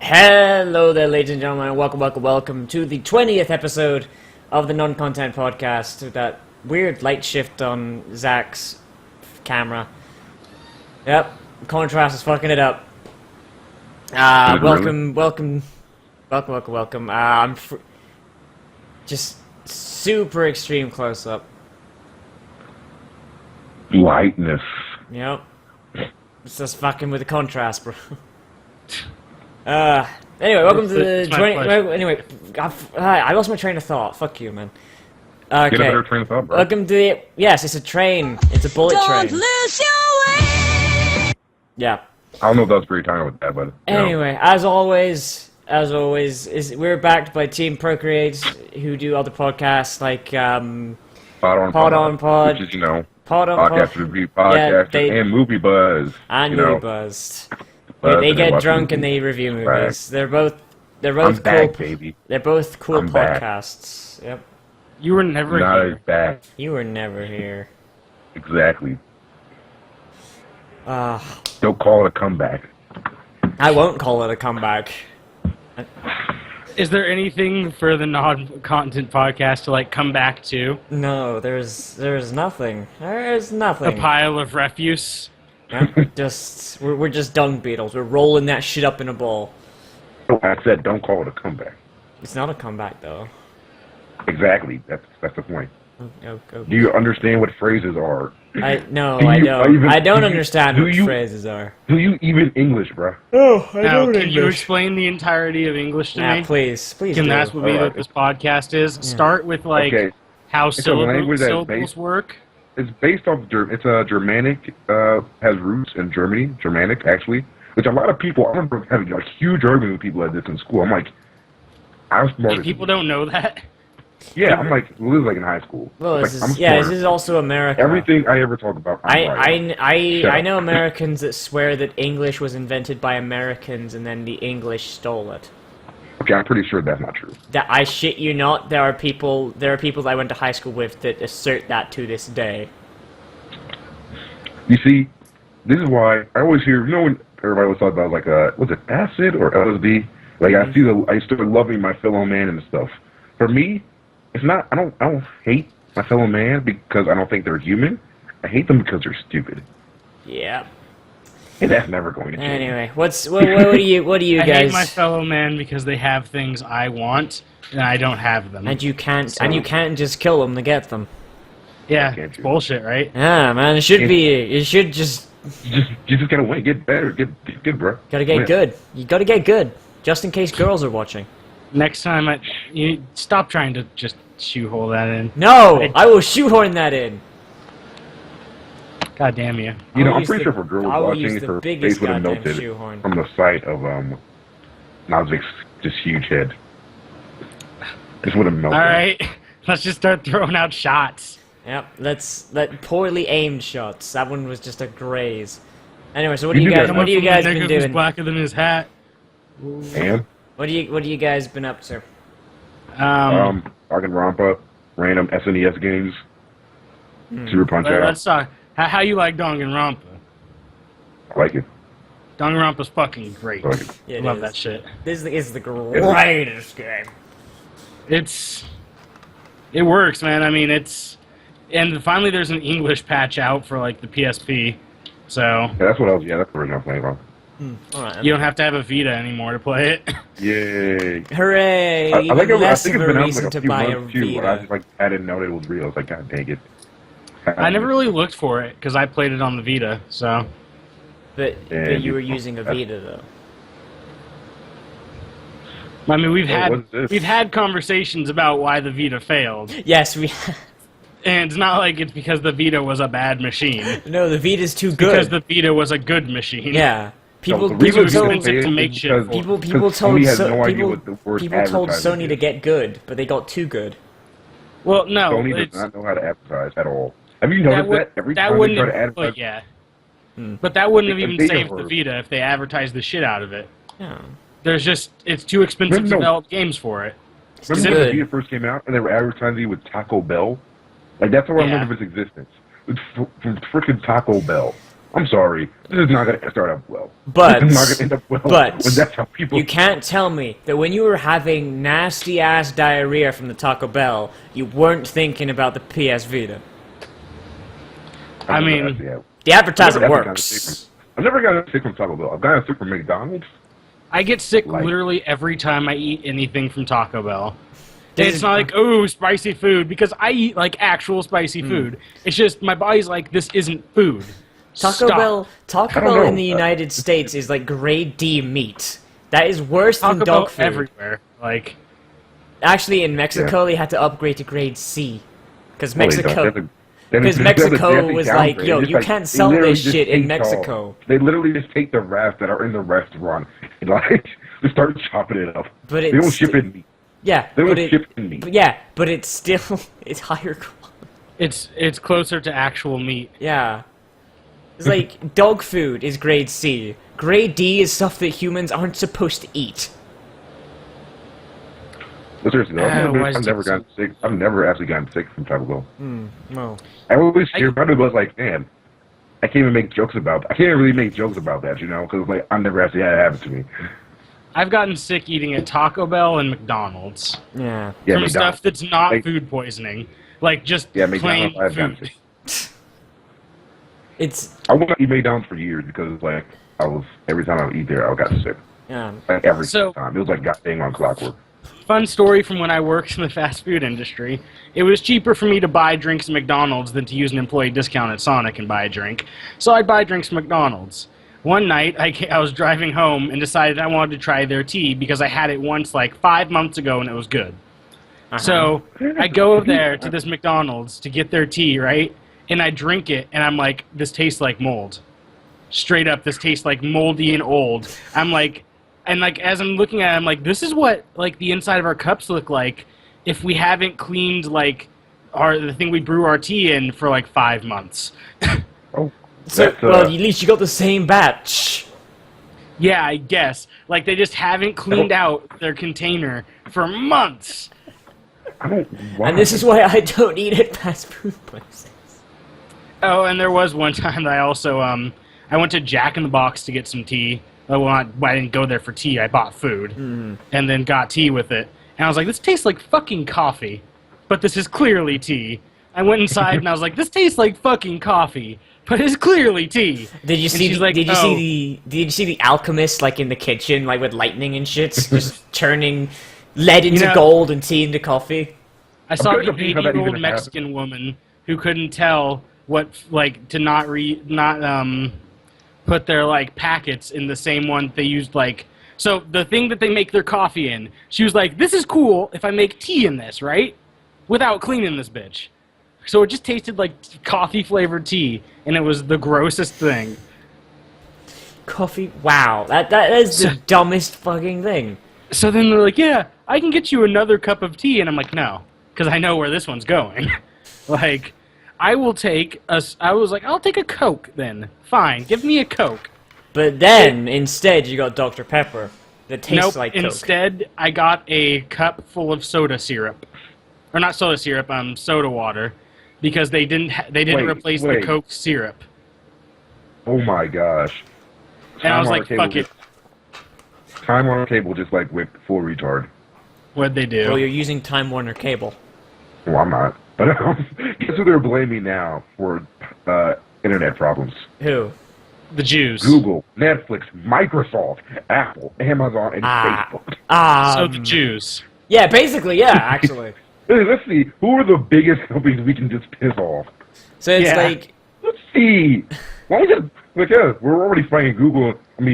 Hello there, ladies and gentlemen, and welcome to the 20th episode of the Non-Content Podcast. With that weird light shift on Zach's camera. Yep, contrast is fucking it up. Welcome. Just super extreme close-up. Lightness. Yep. It's just fucking with the contrast, bro. Anyway, welcome to the 20... Anyway, I lost my train of thought. Fuck you, man. Okay. Get a better train of thought, bro. Welcome to the... Yes, it's a train. It's a bullet train. Don't lose your way! Yeah. I don't know if that was pretty timely with that, but... Anyway, as always, we're backed by Team Procreate, who do other podcasts like, Pod on Pod. Which is, Pod on Pod. Podcast Review, Podcast, and Movie Buzz. And Movie Buzz. They get drunk and they review movies. They're both cool. Back, baby. They're both cool podcasts. Yep. You were never Not here. as bad. You were never here. Exactly. Uh, Don't call it a comeback. I won't call it a comeback. Is there anything for the non-content podcast to come back to? No, there's nothing. There's nothing. A pile of refuse. We're just dung beetles. We're rolling that shit up in a ball. I said don't call it a comeback. It's not a comeback though. Exactly. That's the point. Okay. Do you understand what phrases are? I don't understand what phrases are. Do you even English, bro? Oh, I now, don't can English. you explain the entirety of English to me? Please. Can do. that's what this podcast is? Yeah. Start with how syllables work. It's based off. It's a Germanic. Has roots in Germany. Germanic, actually. Which a lot of people. I remember having a huge argument with people like this in school. I'm like, I was smart. People don't know that. Yeah, I'm like, well, this is like in high school. Well, this is also America. Everything I ever talk about, I know Americans that swear that English was invented by Americans and then the English stole it. Okay, I'm pretty sure that's not true. That I shit you not. There are people that I went to high school with that assert that to this day. You see, this is why I always hear. When everybody was talking about was it acid or LSD? I started loving my fellow man and stuff. For me, it's not. I don't hate my fellow man because I don't think they're human. I hate them because they're stupid. Yeah. And that's never going to change. Anyway, what do you I guys? hate my fellow man because they have things I want and I don't have them. And you can't just kill them to get them. Yeah, it's bullshit, right? Yeah, man. It should just. You just gotta win. Get better. Get good, bro. Gotta get good. You gotta get good, just in case girls are watching. Next time, you stop trying to just shoehole that in. No, I will shoehorn that in. God damn you. I'm pretty sure if a girl was watching, her face would have melted from the sight of Nozzivix' just huge head. This would have melted. Alright, let's just start throwing out shots. Yep, let poorly aimed shots. That one was just a graze. Anyway, so what do you guys been doing? Blacker than his hat. And what do you guys been up to? Danganronpa, random SNES games, Super Punch Out. Let's talk. How you like Danganronpa? I like it. Danganronpa's fucking great. I like it. Yeah, Love that shit. This is the greatest game. It works, man. I mean, and finally there's an English patch out for the PSP, so. Yeah, that's what that's the reason I'm playing on. Right. You don't have to have a Vita anymore to play it. Yay! Hooray! I think less it's of been a out reason a to few buy a months too, Vita. but I didn't know that it was real. I was like, God dang it. I never really looked for it because I played it on the Vita, so. But you were using a Vita though. I mean, we've had conversations about why the Vita failed. Yes, we. And it's not like it's because the Vita was a bad machine. No, the Vita's too good. Because the Vita was a good machine. Yeah. People told Sony to get good, but they got too good. Well, no. Sony does not know how to advertise at all. Have you noticed that? Every time they try to advertise... Yeah. But that wouldn't have even saved the Vita if they advertised the shit out of it. Yeah. It's too expensive to develop games for it. Remember when the Vita first came out and they were advertising it with Taco Bell? That's all I remember of its existence. It's from frickin' Taco Bell. I'm sorry. This is not going to start up well. But, This is not going to end up well. but when that's how people. you can't tell me that when you were having nasty-ass diarrhea from the Taco Bell, you weren't thinking about the PS Vita. I mean, The advertising I've never gotten works. I've never gotten sick from Taco Bell. I've gotten sick from McDonald's. I get sick Like- literally every time I eat anything from Taco Bell. This It's is- not like, oh, spicy food, because I eat, like, actual spicy food. It's just, my body's like, this isn't food. Taco Stop. Bell I don't in know. the United States is like grade D meat. That is worse Taco than Bell dog food. everywhere. Like, Actually, in Mexico, they had to upgrade to grade C. Because No, they don't. Mexico... They Because have Mexico they have to was downgrade. like, yo, It's you can't they sell literally this just shit in take all- Mexico. They literally just take the wraps that are in the restaurant and like just start chopping it up. But They don't it's ship it in meat. Yeah, They but don't it, ship in meat. but yeah, but it's still it's higher quality. it's closer to actual meat. Yeah, it's like dog food is grade C. Grade D is stuff that humans aren't supposed to eat. But seriously, though, why is I've never it gotten sick. I've never actually gotten sick from Taco Bell. No. I always hear about it, but like, man, I can't even make jokes about. I can't really make jokes about that, you know, because like I never actually had it happen to me. I've gotten sick eating at Taco Bell and McDonald's. Yeah. Yeah, from McDonald's. stuff that's not Like- food poisoning. Like, just Yeah, plain McDonald's. I've gotten food. sick. It's I wouldn't eat McDonald's for years because like every time I would eat there, I got sick. yeah. Like every So- time, it was like goddamn on clockwork. Fun story from when I worked in the fast food industry. It was cheaper for me to buy drinks at McDonald's than to use an employee discount at Sonic and buy a drink. So I'd buy drinks from McDonald's. One night, I was driving home and decided I wanted to try their tea because I had it once like 5 months ago and it was good. So I go over there to this McDonald's to get their tea, right? And I drink it and I'm like, this tastes like mold. Straight up, this tastes like moldy and old. I'm like, and like as I'm looking at it, I'm like, this is what like the inside of our cups look like if we haven't cleaned like the thing we brew our tea in for like 5 months. Oh, So that's, well, at least you got the same batch. Yeah, I guess. Like they just haven't cleaned out their container for months. I don't. Why? And this is why I don't eat at fast food places. Oh, and there was one time that I also I went to Jack in the Box to get some tea. Well, I didn't go there for tea. I bought food and then got tea with it. And I was like, this tastes like fucking coffee, but this is clearly tea. I went inside and I was like, this tastes like fucking coffee, but it's clearly tea. Did you And see? she's like, did you "Oh." see the alchemist like in the kitchen, like with lightning and shit, just turning lead into know- gold and tea into coffee? I saw kinda the confused how that 80-year-old even happened. Mexican woman who couldn't tell what, like, to not put their, like, packets in the same one they used, like... So, the thing that they make their coffee in, she was like, this is cool if I make tea in this, right? Without cleaning this bitch. So it just tasted like coffee-flavored tea, and it was the grossest thing. Coffee? Wow, that is the dumbest fucking thing. So then they're like, yeah, I can get you another cup of tea. And I'm like, no, because I know where this one's going. Like, I was like, I'll take a Coke then. Fine, give me a Coke. But then instead you got Dr. Pepper that tastes Nope, like Coke. instead I got a cup full of soda syrup. Or not soda syrup, soda water. Because they didn't Wait, replace the wait. Coke syrup. Oh my gosh. And I was Time on like, the table fuck it. Time on the table just like went full retard. What'd they do? Well, you're using Time Warner cable. Well, I'm not. But guess who they're blaming now for internet problems? Who? The Jews. Google, Netflix, Microsoft, Apple, Amazon, and Facebook. So the Jews. Yeah, basically, yeah, actually. Let's see. Who are the biggest companies we can just piss off? So it's Yeah. like, Let's see. Why don't we just like we're already fighting Google and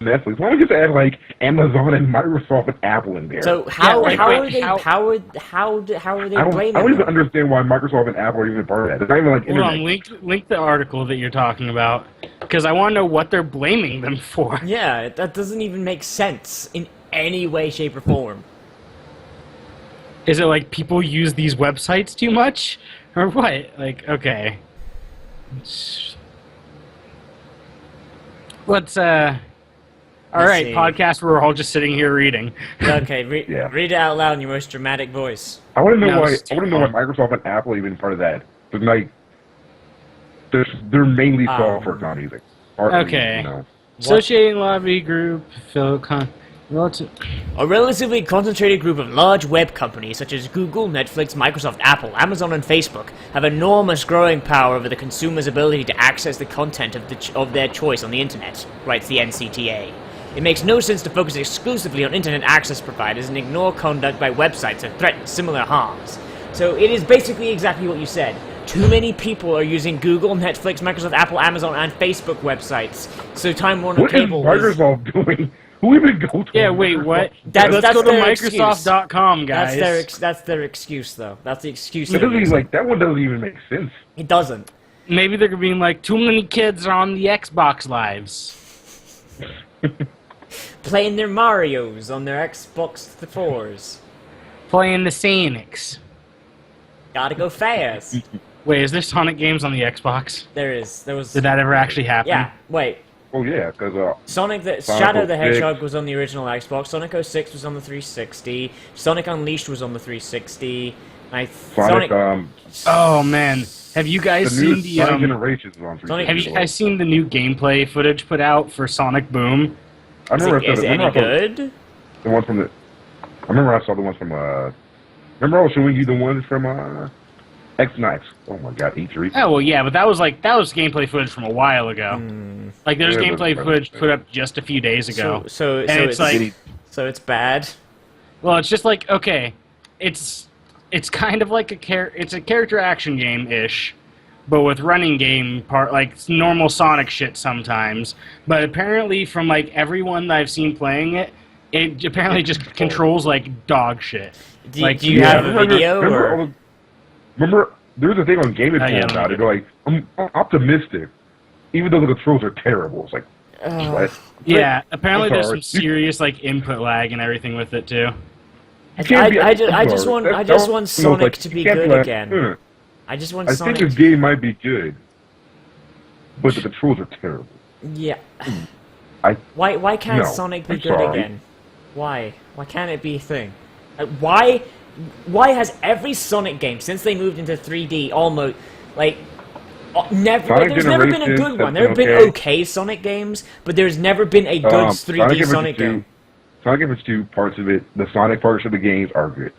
Netflix. Why don't we just add like Amazon and Microsoft and Apple in there? so how like, how wait, are they how- how are they I don't blaming even them? understand why Microsoft and Apple are even part of that. It's not even like Hold internet. on, link the article that you're talking about. Because I want to know what they're blaming them for. Yeah, that doesn't even make sense in any way, shape, or form. Is it like people use these websites too much? Or what? Like, okay. Let's, alright, see. podcast where we're all just sitting here reading. Okay, Yeah. read it out loud in your most dramatic voice. I want to know No, why. it's I want to know why Microsoft and Apple are even part of that. But like, they're mainly software companies. Like, Okay. You know. Associating lobby group, relative. A relatively concentrated group of large web companies such as Google, Netflix, Microsoft, Apple, Amazon, and Facebook have enormous growing power over the consumer's ability to access the content of their choice on the internet, writes the NCTA. It makes no sense to focus exclusively on internet access providers and ignore conduct by websites that threaten similar harms. So it is basically exactly what you said. Too many people are using Google, Netflix, Microsoft, Apple, Amazon, and Facebook websites. So Time Warner Cable What is Microsoft doing? Who even go to? Yeah, wait, what? Let's go to their Microsoft.com, guys. That's their excuse, though. That's the excuse. It doesn't even, like, that one doesn't even make sense. It doesn't. Maybe they're being like, too many kids are on the Xbox Lives. Playing their Marios on their Xbox 4s. Playing the Sonics. Gotta go fast. Wait, is there Sonic games on the Xbox? There is. There was. Did that ever actually happen? Yeah. Wait. Oh yeah, because Shadow the Hedgehog was on the original Xbox. Sonic 06 was on the 360. Sonic Unleashed was on the 360. Sonic. Oh man, have you guys seen the Sonic Generations was on 360. Have you guys seen the new gameplay footage put out for Sonic Boom? I remember Is it any good? The one from I remember I saw the ones from Remember I was showing you the ones from X-Nights. Oh my god, E3. Oh well, yeah, but that was gameplay footage from a while ago. Like there's gameplay footage put up just a few days ago. So it's like, so it's bad. Well, it's just like, okay, it's kind of like it's a character action game ish, but with running game part, like normal Sonic shit sometimes. But apparently, from like everyone that I've seen playing it, it apparently just controls like dog shit. Do you have a video? Remember, there was a thing on Game Informer about it. They're like, I'm optimistic, even though the controls are terrible. It's like, what? Yeah, apparently there's some serious like input lag and everything with it too. I just want Sonic to be good again. I just want Sonic. I think this game might be good, but the controls are terrible. Yeah. Why can't Sonic be good again? Why can't it be a thing? Why has every Sonic game since they moved into 3D almost there's never been a good one. There have been okay Sonic games, but there's never been a good 3D Sonic game. Sonic Adventure 2 parts of it, the Sonic parts of the games are good.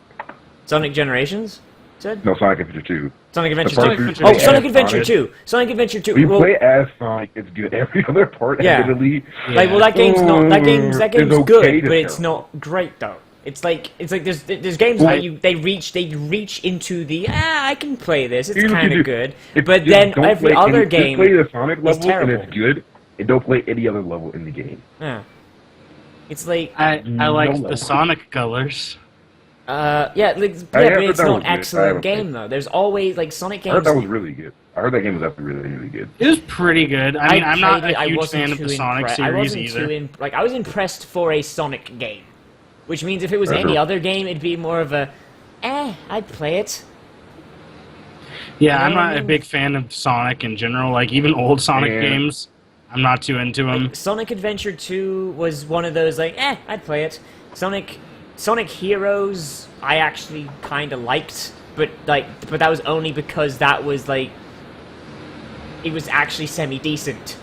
Sonic Generations? Said? No, Sonic Adventure 2. Sonic Adventure 2. Oh, Sonic Adventure 2. Sonic Adventure 2. When you play as Sonic, it's good. Every other part, admittedly. Like, well, that game's good, but it's not great though. It's like there's games where they reach into the I can play this. It's kind of good, but then every other game play the Sonic level terrible. And it's good, and don't play any other level in the game. Yeah, it's like I like the Sonic colors. But it's not an excellent game though. There's always like Sonic games. I heard that was really good. I heard that game was actually really, really good. It was pretty good. I mean, I'm not a huge fan of the Sonic series either. I was impressed for a Sonic game. Which means if it was any other game, it'd be more of a, I'd play it. Yeah, I'm not a big fan of Sonic in general. Like, even old Sonic games, I'm not too into them. Like, Sonic Adventure 2 was one of those, like, I'd play it. Sonic Heroes, I actually kind of liked, but that was only because that was, like, it was actually semi-decent.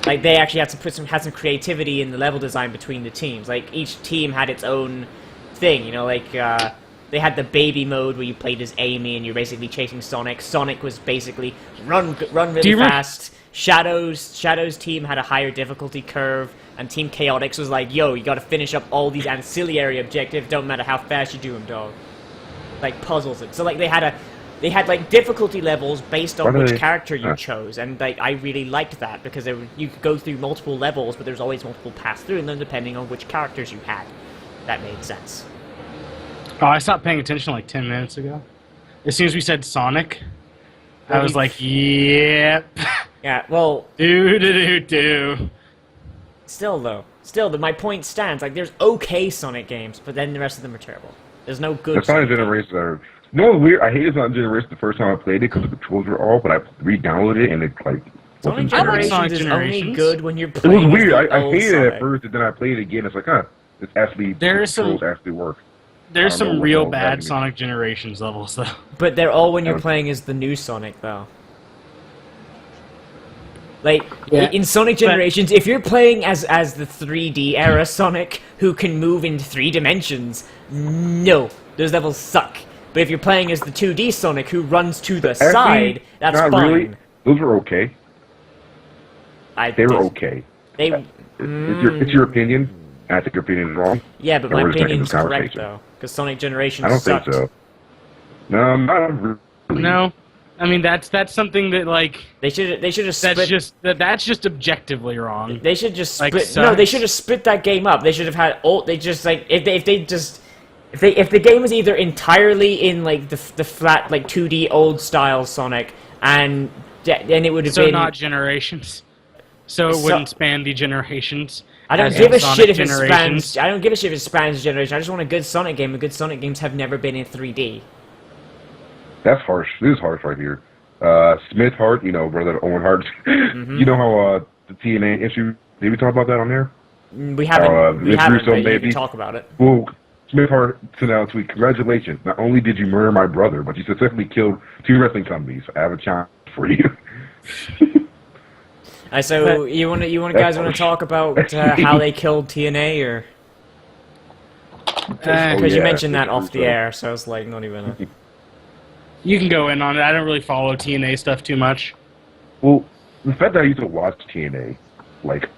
Like, they actually had to had some creativity in the level design between the teams. Like, each team had its own thing, you know, like, they had the baby mode where you played as Amy and you're basically chasing Sonic. Sonic was basically run really fast. Shadow's team had a higher difficulty curve, and Team Chaotix was like, yo, you gotta finish up all these ancillary objectives, don't matter how fast you do them, dog. Like, puzzles. So, like, they had like difficulty levels based on which character you chose, and like I really liked that because you could go through multiple levels, but there's always multiple paths through them depending on which characters you had. That made sense. Oh, I stopped paying attention like 10 minutes ago. As soon as we said Sonic, I was like, yep. Yeah, well, do. Still, my point stands. Like, there's okay Sonic games, but then the rest of them are terrible. There's no good. The Sonic Generations are. You know what's weird? I hated Sonic Generations the first time I played it because the controls were off, but I re-downloaded it and it's like... Sonic Generations is only good when you're playing. It was weird. I hated it at first, and then I played it again. It's like, it's actually... Controls actually work. There's some real bad Sonic Generations levels, though. But they're all when you're playing as the new Sonic, though. Like, Yeah. in Sonic Generations, if you're playing as the 3D era Sonic who can move in 3 dimensions, no, those levels suck. But if you're playing as the 2D Sonic who runs to the Actually, side, that's not fine. really. Those were okay. They were okay. It's your opinion. I think your opinion is wrong. Yeah, but And my we're just having opinion's this correct, conversation. though. Because Sonic Generations I don't sucked. think so. No, not really. No, I mean that's something that like They should have split... that's just objectively wrong. They should just Like, split... No, they sucks. should have split that game up. They should have had... They just, like... If the game was either entirely in, like, the flat, like, 2D old-style Sonic, and then it would have So been... not generations. So it wouldn't span the generations. I don't as give in a Sonic shit if it Generations. spans... I don't give a shit if it spans generation. I just want a good Sonic game, and good Sonic games have never been in 3D. That's harsh. This is harsh right here. Smith Hart, brother Owen Hart. Mm-hmm. You know how the TNA issue? Did we talk about that on there? We haven't, Vince Russo, but you maybe? can talk about it. Well, Smith Hart sent out a tweet. Congratulations! Not only did you murder my brother, but you successfully killed 2 wrestling companies. I have a challenge for you. So you guys want to talk about how they killed TNA, or because you mentioned that off the air, so it's like not even. You can go in on it. I don't really follow TNA stuff too much. Well, the fact that I used to watch TNA, like,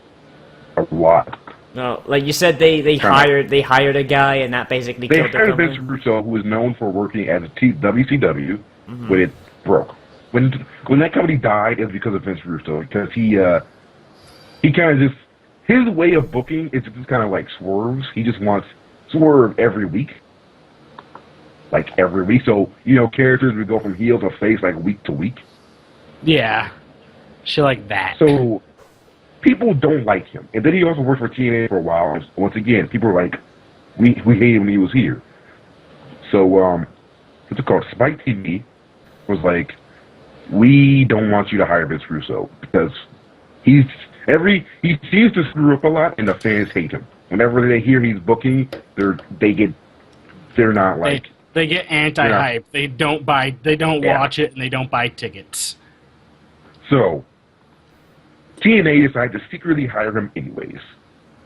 a lot. No, like you said, they hired a guy, and that basically They killed the hired company. Vince Russo, who was known for working at WCW when it broke. When that company died, it was because of Vince Russo, because he kind of just, his way of booking is just kind of like Swerve's. He just wants Swerve every week. Like every week. So, characters would go from heel to face like week to week. Yeah, shit like that. So, people don't like him. And then he also worked for TNA for a while. And once again, people were like, we hated him when he was here. So, what's it called? Spike TV was like, we don't want you to hire Vince Russo because he seems to screw up a lot, and the fans hate him. Whenever they hear he's booking, they're not like they get anti-hype. They don't watch it, and they don't buy tickets. So TNA decided to secretly hire him anyways.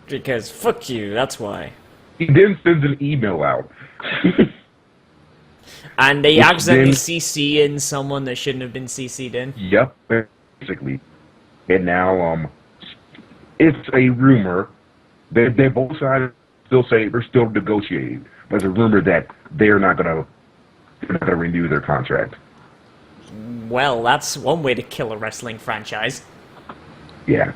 Because fuck you, that's why. He then sends an email out. And they Which accidentally then- CC in someone that shouldn't have been CC'd in. Yep, basically. And now, it's a rumor that they both sides still say they're still negotiating. There's a rumor that they're not gonna renew their contract. Well, that's one way to kill a wrestling franchise. Yeah.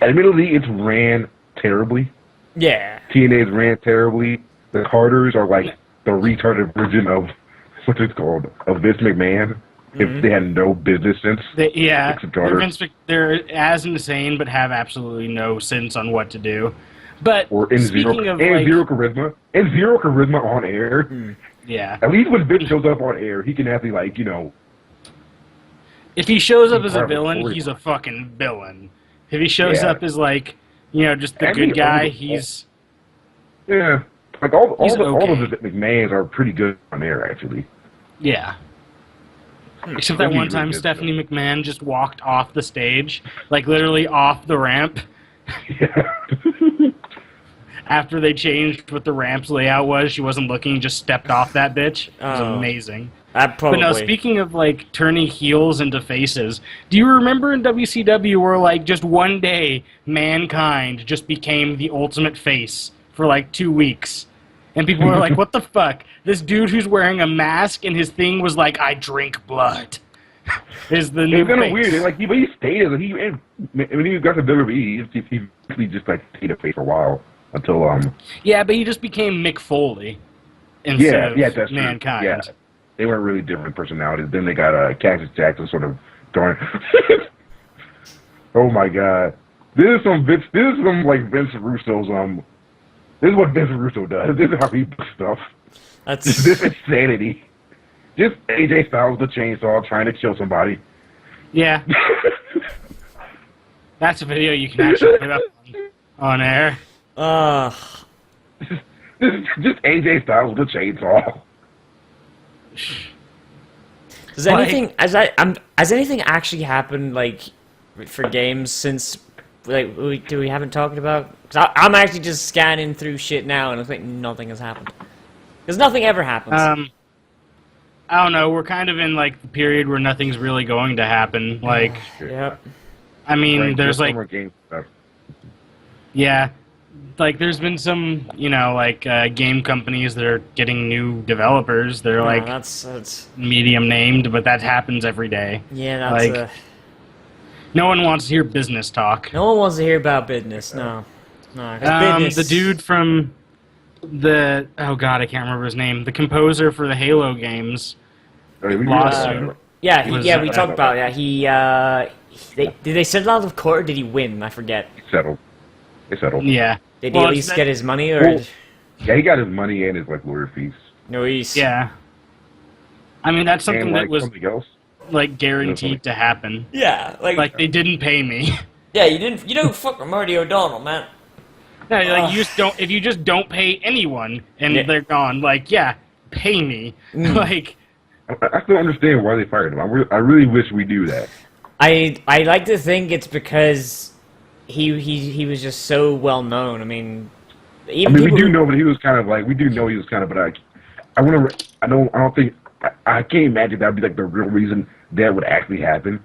Admittedly, it's ran terribly. Yeah. TNA's ran terribly. The Carters are like the retarded version of what's it called? Of Vince McMahon. If they had no business sense. Except Carter. They're as insane, but have absolutely no sense on what to do. But Or in speaking zero, of and like, zero charisma. And zero charisma on air. yeah, At least when Vince shows up on air, he can actually if he shows up as a Part of the villain, storyline. he's a fucking villain. If he shows Yeah. up as like, just the And good he guy, owns- he's Yeah. Like all He's of okay. the McMahons are pretty good on air actually. yeah. Except that He's one time really good, Stephanie McMahon just walked off the stage, like literally off the ramp. Yeah. After they changed what the ramp's layout was, she wasn't looking, just stepped off that bitch. It was Oh. amazing. That probably. But no, speaking of like turning heels into faces, do you remember in WCW where like just one day Mankind just became the ultimate face for like 2 weeks? And people were like, what the fuck? This dude who's wearing a mask and his thing was like, I drink blood. Is the new It's kind of face. weird. Like he stayed as when he got to WWE, he basically just like stayed a face for a while until Yeah, but he just became Mick Foley instead yeah, of that's true. Mankind. Yeah, they weren't really different personalities. Then they got Cactus Jackson sort of going. Oh my god, this is some Vince Russo's This is what Vince Russo does. This is how he books stuff. That's This insanity. Just AJ Styles with a chainsaw trying to kill somebody. Yeah. That's a video you can actually put up on air. Just AJ Styles with a chainsaw. Does anything has anything actually happened like for games since like we haven't talked about? Because I'm actually just scanning through shit now, and I think nothing has happened. Because nothing ever happens. I don't know. We're kind of in like the period where nothing's really going to happen. Like, Yep. I mean, Right, there's just like, more game stuff. yeah, like there's been some, like game companies that are getting new developers. They're like that's medium named, but that happens every day. yeah, that's Like, no one wants to hear business talk. no one wants to hear about business. No, 'cause business. The dude from oh god, I can't remember his name. The composer for the Halo games. I mean, we Lost do him. that. Yeah, we was, talked about it. Yeah, did they settle out of court? Or did he win? I forget. He settled. They settled. Yeah. Did he Well, at it's least that- get his money, or Well, yeah, he got his money and his like lawyer fees. no? He's Yeah. I mean, that's something and like that was something else. like guaranteed to happen. yeah, Like they didn't pay me. yeah. You don't fuck with Marty O'Donnell, man. Yeah, like you just don't. If you just don't pay anyone and Yeah. they're gone, like yeah, pay me. Like I still understand why they fired him. I really wish we do that. I like to think it's because he was just so well known. I mean, even I mean, we people do who- know that he was kind of like, we do know he was kind of, but I don't think, I can't imagine that would be like the real reason that would actually happen.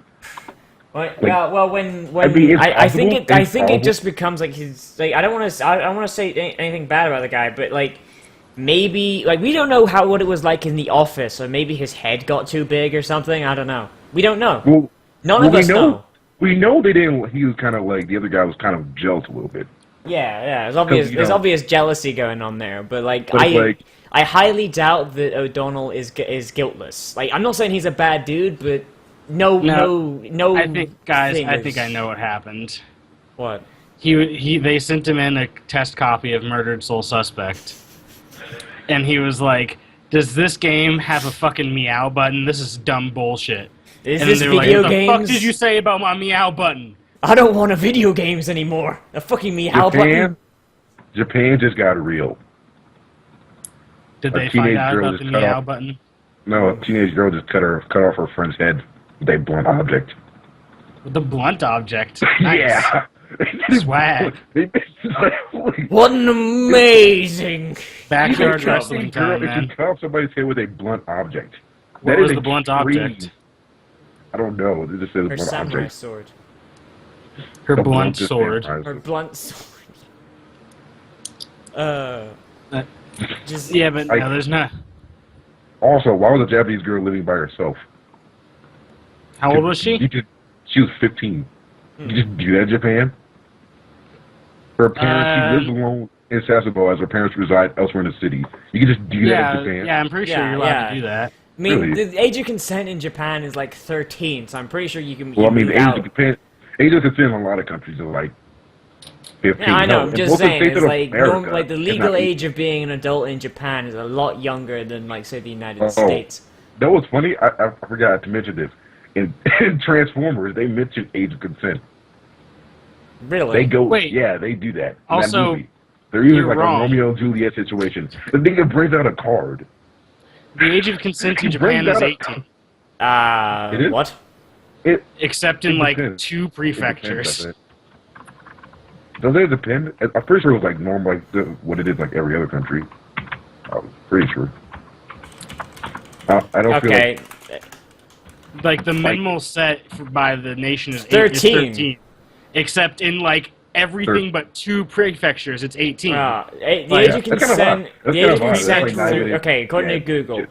Well, when I mean, it's I think possible, I think it it's just becomes like his like I don't want to say anything bad about the guy, but like maybe like we don't know what it was like in the office, or maybe his head got too big or something. I don't know. We don't know. Well, None of us know. We know they didn't, he was kind of like, the other guy was kind of jealous a little bit. Yeah. There's obvious you there's know- obvious jealousy going on there, but like But it's like- I highly doubt that O'Donnell is guiltless. Like I'm not saying he's a bad dude, but no. I think, guys, I fingers. think I know what happened. What? They sent him in a test copy of Murdered Soul Suspect, and he was like, "Does this game have a fucking meow button? This is dumb bullshit." Is And this they were video like, "What the fuck games? did you say about my meow button?" I don't want a video games anymore. A fucking meow button. Japan just got real. Did A they teenage find out girl about the just cut meow off- button? No, a teenage girl just cut off her friend's head with a blunt object. With the blunt object. Nice. Yeah. Swag. What an amazing. Backyard You wrestling time, can man. cut off somebody's head with a blunt object. What That was is the blunt extreme. object? I don't know. It just says Her blunt samurai object. sword. Her The blunt just sword. samurai Her blunt sword. Just Yeah, but I- no, there's not. Also, why was a Japanese girl living by herself? How old was she? She was 15. You just do that in Japan? Her parents, she lives alone in Sasebo as her parents reside elsewhere in the city. You can just do that in Yeah, Japan? yeah, I'm pretty sure Yeah, you're allowed yeah. to do that. I mean, Really? the age of consent in Japan is like 13, so I'm pretty sure you can. Well, I mean, move age out. of consent in a lot of countries is like 15. Yeah, I know. No, I'm in just most of the saying, states it's of like America, like the it's legal not age of being an adult in Japan is a lot younger than like say the United Oh. States. That was funny. I forgot to mention this. In Transformers, they mentioned age of consent. Really? They go, Wait. yeah, they do that. In Also, that movie. They're using you're like wrong. a Romeo and Juliet situation. The nigga brings out a card. The age of consent in He brings Japan is out a- 18, It is? What? It except in like depends. 2 It depends, prefectures. doesn't it? Does it depend? I'm pretty sure it was like normal, like what it is like every other country. I'm pretty sure. I don't feel Okay. Like the minimal set by the nation is 13. Except in like everything but 2 prefectures, it's 18. The Like, age of that's kinda consent. high. That's The age of kinda high. That's consent. like not even- Okay, according yeah, to Google, shit.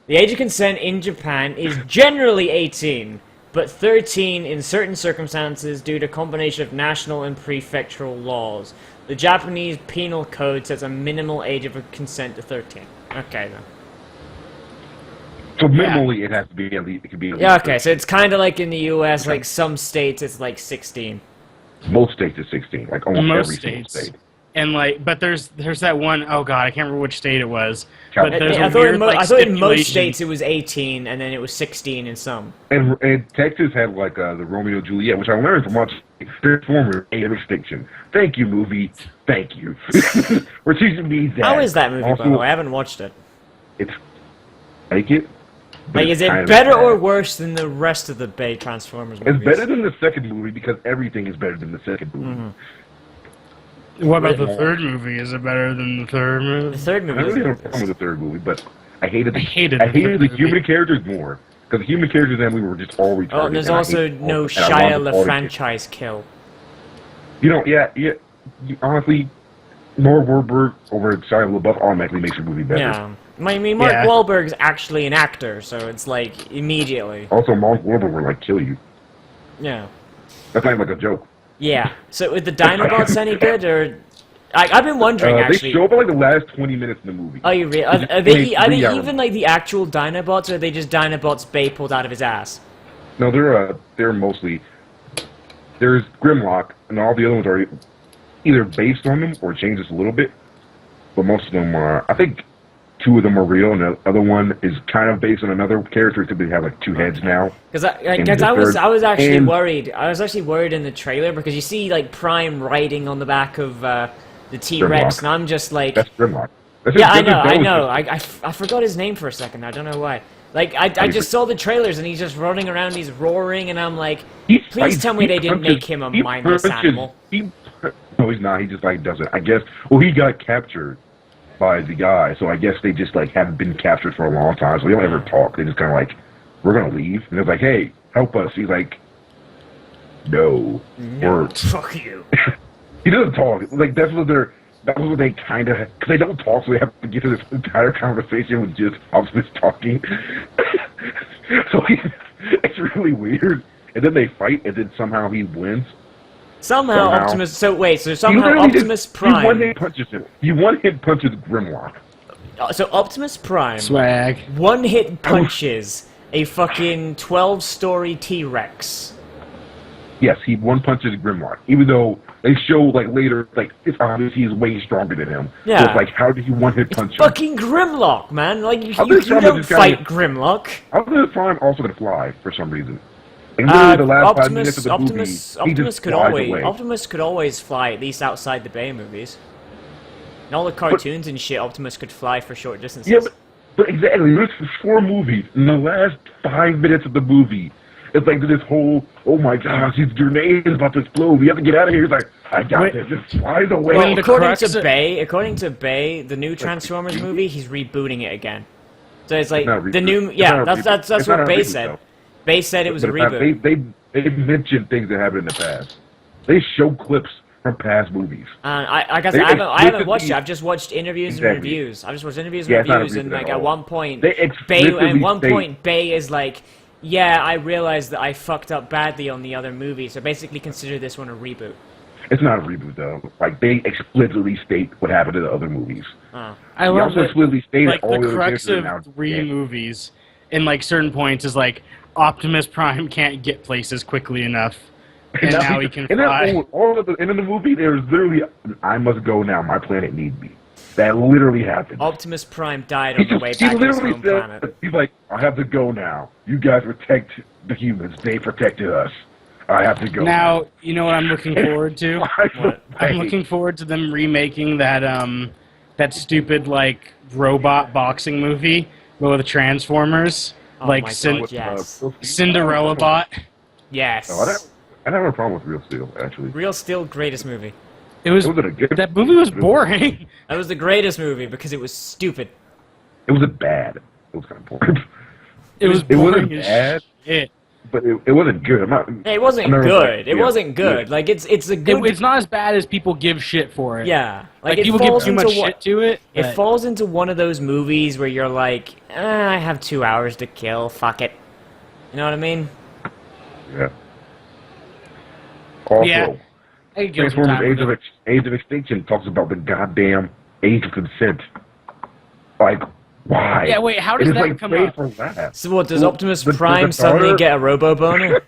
the age of consent in Japan is generally 18, but 13 in certain circumstances due to combination of national and prefectural laws. The Japanese Penal Code sets a minimal age of consent to 13. Okay then. So minimally, it has to be at least. It could be. At Yeah. least Okay. So it's kind of like in the U.S. Like some states, it's like 16. most states is 16. Like almost Most every single states. state. And like, but there's that one, oh god, I can't remember which state it was. Cal- But there's I a thought, weird, in, like, I thought in most stipulation. states it was 18, and then it was 16 in some. And Texas had like the Romeo and Juliet, which I learned from watching Transformers: Age of Extinction. Thank you, movie. Thank you. We're teaching me that. How is that movie, by Also, the way? I haven't watched it. It's like it. But Like, is it kind of better bad. or worse than the rest of the Bay Transformers movies? It's better than the second movie because everything is better than the second movie. What about the Yeah. third movie? Is it better than the third The movie? third I movie really is have a problem with the third movie, but I hated the hated I the hated third the movie. human characters more because the human characters in that movie were just all retarded. Oh, and there's and I also hated all no of them, and I Shia wanted them all to get- LaFranchise kill. You know, yeah. Honestly, Mark Wahlberg over Shia LaBeouf automatically makes your movie better. Yeah. I mean, Mark Yeah. Wahlberg's actually an actor, so it's like, immediately. Also, Mark Wahlberg will like kill you. Yeah. That's not even like a joke. Yeah. So, are the Dinobots any good, or... I've been wondering, They actually... show up in like the last 20 minutes in the movie. Are you are It's they, are they 3 hours. even like the actual Dinobots, or are they just Dinobots Bay pulled out of his ass? No, they're mostly there's Grimlock, and all the other ones are either based on them or changed just a little bit. But most of them are. I think 2 of them are real, and the other one is kind of based on another character. Typically have like 2 heads now. Because And I the was third- I was actually and- worried. I was actually worried in the trailer because you see like Prime riding on the back of the T-Rex, Grimlock. and I'm just like, That's Grimlock. That's yeah, his- that's his I know. nose. I forgot his name for a second. I don't know why. Like I just saw the trailers and he's just running around, he's roaring, and I'm like, He please fights- tell me he they didn't punches- make him a he mindless punches- animal. No, he's not. He just like doesn't. I guess. Well, he got captured by the guy, so I guess they just like haven't been captured for a long time, so they don't ever talk. They just kind of like, we're gonna leave, and they're like, hey, help us. He's like, no, or Fuck you. he doesn't talk. Like that's what they're. That was what they kind of, because they don't talk, so they have to get to this entire conversation with just Optimus talking. So it's really weird. And then they fight, and then somehow he wins. Somehow Somehow. Optimus. So wait. So He somehow literally Optimus He one Prime. hit punches him. He one hit punches Grimlock. So Optimus Prime. Swag. One hit punches a fucking 12-story T-Rex. Yes, he one punches Grimlock. Even though they show like later, like it's obvious he's way stronger than him. Yeah. So it's like, how did he one hit punch him? Fucking Grimlock, man. Like you Optimus Prime don't is this fight guy- Grimlock. Optimus Prime also can fly for some reason. Like, literally the last 5 minutes of the movie, he just flies away. Optimus could always fly, at least outside the Bay movies. In all the cartoons and shit, Optimus could fly for short distances. Yeah, but exactly. There's 4 movies. In the last 5 minutes of the movie, it's like this whole, oh my gosh, his grenade is about to explode. We have to get out of here. He's like, I got Wait. this. Just flies away. Well, the according crux to of- Bay, the new Transformers movie, he's rebooting it again. So it's like not a the reboot. new, It's yeah, not a that's reboot. that's It's what not a Bay reboot, said. though. Bay said it was a But it's not- reboot. They mentioned things that happened in the past. They show clips from past movies. I guess They I haven't watched it. explicitly- I've just watched interviews and Exactly. reviews. I've just watched interviews Yeah, and it's not a reviews, and reboot like at at all. one point, They Bay explicitly state- is like, yeah, I realized that I fucked up badly on the other movie, so basically consider this one a reboot. It's not a reboot though. Like they explicitly state what happened to the other movies. Oh. I They love also that, explicitly stated like all the the other crux characters are of now 3 dead. movies in like certain points is like Optimus Prime can't get places quickly enough, and now he can and then fly. all of the end of the movie, there's literally, I must go now. My planet needs me. That literally happened. Optimus Prime died He on the way just- he back to his literally home said, planet. he's like, I have to go now. You guys protect the humans. They protected us. I have to go Now, you know what I'm looking forward to? What? I'm looking forward to them remaking that that stupid like robot boxing movie with the Transformers, Oh like my Cin- God, yes. Cinderella Bot. Yes. No, I don't have a problem with Real Steel, actually. Real Steel, greatest movie. It was It wasn't a good. that movie was boring. That was the greatest movie because it was stupid. It wasn't bad. It was kind of boring. It was It wasn't boring as bad. shit. But it wasn't good. I'm not. Hey, it wasn't I'm never good. like- It yeah, wasn't good. yeah. Like it's a good. It's not as bad as people give shit for it. yeah. like it people give falls too much into shit to it. It but- falls into one of those movies where you're like, I have 2 hours to kill. Fuck it. You know what I mean? Yeah. Also, Yeah. I could give some Transformers time with it. Age of Extinction talks about the goddamn age of consent. Like, why? Yeah, wait, how It does is, that like, come played up? for laughs. So what, does Well, Optimus the Prime daughter- suddenly get a robo boner?